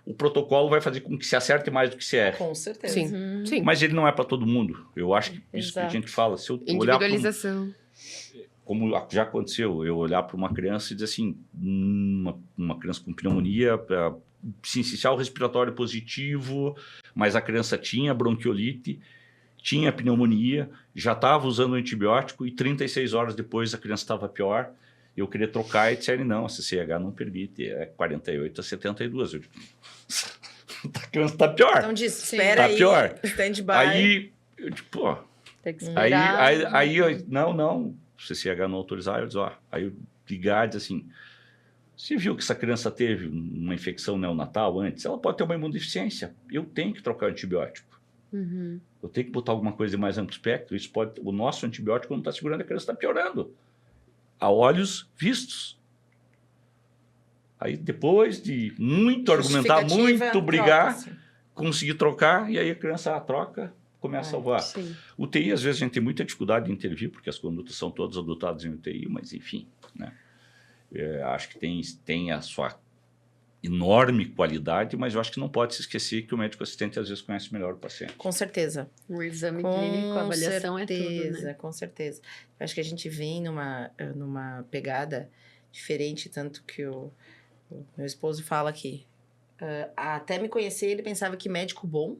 o protocolo vai fazer com que se acerte mais do que se erre. Com certeza. Sim. Sim. Mas ele não é para todo mundo. Eu acho que isso que a gente fala. Se eu individualização. Como já aconteceu, eu olhar para uma criança e dizer assim, uma criança com pneumonia, sincicial respiratório positivo, mas a criança tinha bronquiolite, tinha pneumonia, já estava usando antibiótico e 36 horas depois a criança estava pior. Eu queria trocar e disseram, não, a CCH não permite, é 48 a 72. Eu digo, a criança está pior. Então diz, espera aí, pior. Stand-by. Aí, eu digo, pô... Tem que esperar. Aí não, CCH não autorizar, eu digo, aí eu ligar e dizer assim, você viu que essa criança teve uma infecção neonatal antes? Ela pode ter uma imunodeficiência. Eu tenho que trocar antibiótico. Eu tenho que botar alguma coisa de mais amplo espectro. O nosso antibiótico não está segurando, a criança está piorando. A olhos vistos. Aí, depois de muito argumentar, muito brigar, consegui trocar, e aí a criança troca, começa a voar. Sim. UTI, às vezes, a gente tem muita dificuldade de intervir, porque as condutas são todas adotadas em UTI, mas enfim, né? Acho que tem a sua enorme qualidade, mas eu acho que não pode se esquecer que o médico assistente às vezes conhece melhor o paciente. Com certeza. O exame clínico, a avaliação é tudo, né? Com certeza. Eu acho que a gente vem numa pegada diferente, tanto que o meu esposo fala que até me conhecer ele pensava que médico bom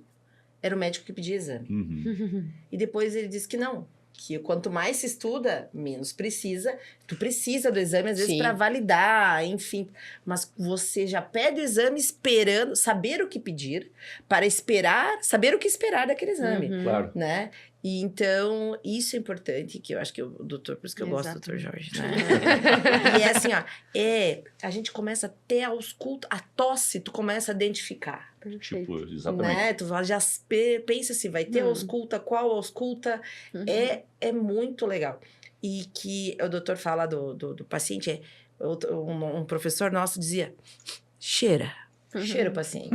era o médico que pedia exame. E depois ele disse que não. Que quanto mais se estuda, menos precisa. Tu precisa do exame, às vezes, para validar, enfim. Mas você já pede o exame esperando, saber o que pedir, para saber o que esperar daquele exame. Claro. Né? E então, isso é importante, que eu acho que o doutor, por isso que eu gosto do doutor Jorge, né? E é assim, a gente começa até a ausculta, a tosse, tu começa a identificar. Tipo, exatamente. Né? Tu já pensa se vai ter ausculta, qual ausculta. É muito legal. E que o doutor fala do paciente, um professor nosso dizia, cheira o paciente.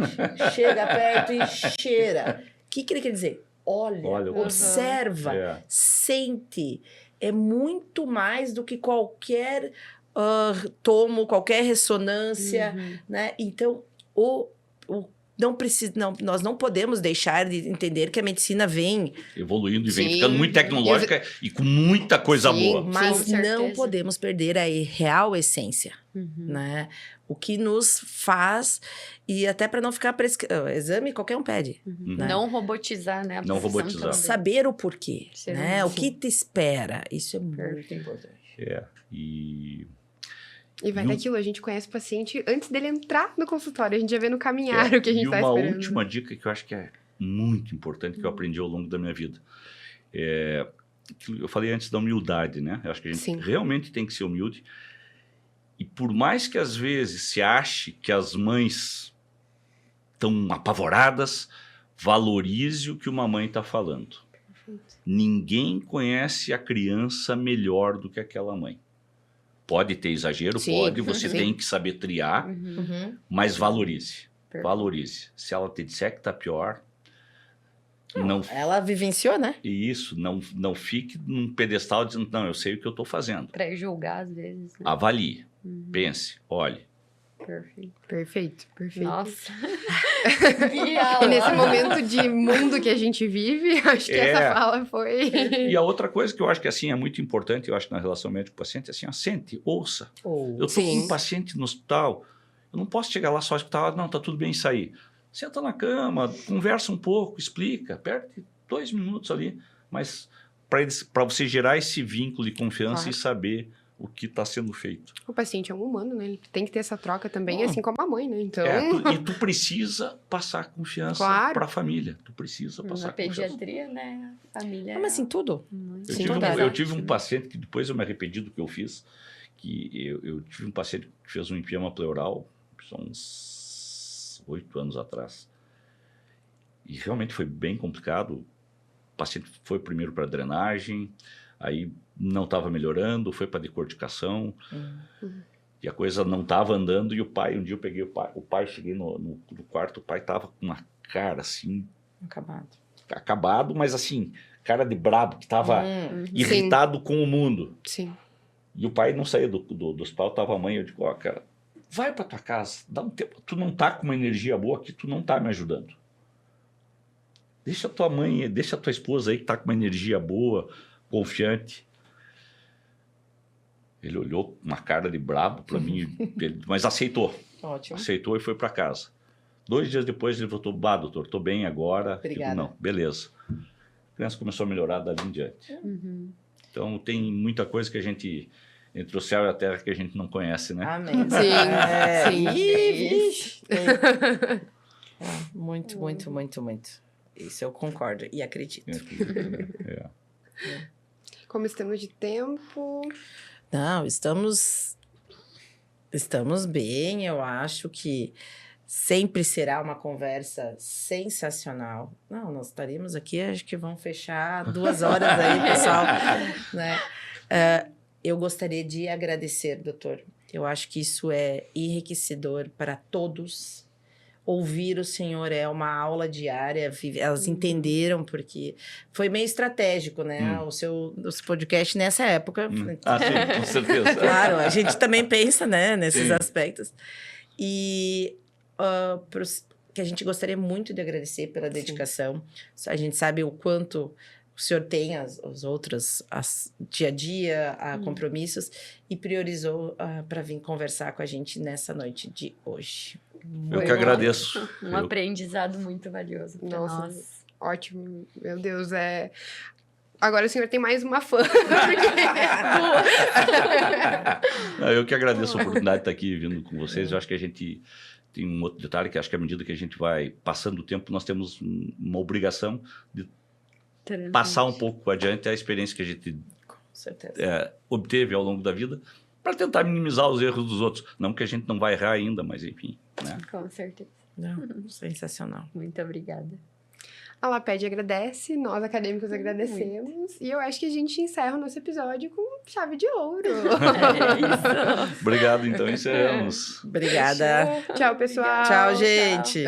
Chega perto e cheira. O que ele quer dizer? Olha, observa, sente. É muito mais do que qualquer tomo, qualquer ressonância, né? Então, nós não podemos deixar de entender que a medicina vem evoluindo e vem Sim. ficando muito tecnológica e com muita coisa Sim, boa. mas com não certeza. podemos perder a real essência, né? O que nos faz, e até para não ficar exame qualquer um pede, né? Não robotizar, né? A Não profissão robotizar. também. Saber o porquê, Ser né? humano. O que te espera, isso é muito Perfeito. importante. E vai E daquilo, a gente conhece o paciente antes dele entrar no consultório, a gente já vê no caminhar o que a gente e tá uma esperando. última dica que eu acho que é muito importante, que eu aprendi ao longo da minha vida. Eu falei antes da humildade, né? Eu acho que a gente Sim. realmente tem que ser humilde. E por mais que às vezes se ache que as mães estão apavoradas, valorize o que uma mãe está falando. Ninguém conhece a criança melhor do que aquela mãe. Pode ter exagero, Sim, pode, você sim. tem que saber triar, mas valorize. Valorize. Se ela te disser que está pior, não. Ela vivenciou, né? E isso, não fique num pedestal dizendo, não, eu sei o que eu estou fazendo. Pré-julgar, às vezes. Né? Avalie, pense, olhe. Perfeito. Perfeito, perfeito. Nossa. E nesse momento de mundo que a gente vive, acho que essa fala foi... E a outra coisa que eu acho que assim é muito importante, eu acho que na relação médico-paciente, é assim, ó, sente, ouça. Eu estou com um paciente no hospital, eu não posso chegar lá só escutar, não, tá tudo bem, sair. Senta na cama, conversa um pouco, explica, perde 2 minutos ali, mas para você gerar esse vínculo de confiança e saber o que está sendo feito. O paciente é um humano, né? Ele tem que ter essa troca também, assim como a mãe, né? Então... E tu precisa passar confiança para a família. Tu precisa passar Na confiança. pediatria, né? A família. Mas assim, tudo. Eu tive um paciente que depois eu me arrependi do que eu fiz, que eu tive um paciente que fez um empiema pleural, são uns 8 anos atrás. E realmente foi bem complicado. O paciente foi primeiro para drenagem, aí não estava melhorando, foi para decorticação, e a coisa não estava andando, e o pai, um dia eu peguei o pai, cheguei no quarto, o pai estava com uma cara assim... Acabado, mas assim, cara de brabo, que estava irritado com o mundo. Sim. E o pai não saía do hospital, estava a mãe, eu digo, ó, cara, vai para tua casa, dá um tempo, tu não tá com uma energia boa aqui, tu não tá me ajudando. Deixa a tua mãe, deixa a tua esposa aí que tá com uma energia boa, confiante. Ele olhou com uma cara de brabo para mim, mas aceitou. Ótimo. Aceitou e foi para casa. 2 dias depois ele voltou, doutor, tô bem agora. Obrigada. Digo, não, beleza. A criança começou a melhorar dali em diante. Então tem muita coisa que a gente, entre o céu e a terra, que a gente não conhece, né? Amém. Sim. Vixe. Muito, muito, muito, muito. Isso eu concordo e acredito. Como estamos de tempo... Não, estamos bem. Eu acho que sempre será uma conversa sensacional. Não, nós estaremos aqui, acho que vão fechar 2 horas aí, pessoal. Né? Eu gostaria de agradecer, doutor. Eu acho que isso é enriquecedor para todos. Ouvir o senhor é uma aula diária, elas entenderam, porque foi meio estratégico, né? O seu podcast nessa época. Sim, com certeza. Claro, a gente também pensa, né, nesses aspectos. E que a gente gostaria muito de agradecer pela dedicação. A gente sabe o quanto o senhor tem os outros dia a dia, compromissos, e priorizou para vir conversar com a gente nessa noite de hoje. Eu que agradeço. Um aprendizado muito valioso para nós. Ótimo. Meu Deus, Agora o senhor tem mais uma fã. Eu que agradeço a oportunidade de estar aqui vindo com vocês. Eu acho que a gente tem um outro detalhe, que acho que à medida que a gente vai passando o tempo, nós temos uma obrigação de passar um pouco adiante a experiência que a gente obteve ao longo da vida, para tentar minimizar os erros dos outros. Não que a gente não vai errar ainda, mas enfim. Né? Com certeza. Não, sensacional. Muito obrigada. A LAPED agradece, nós acadêmicos agradecemos. Muito. E eu acho que a gente encerra o nosso episódio com chave de ouro. Isso. Obrigado, então encerramos. Obrigada. Tchau, pessoal. Tchau, gente.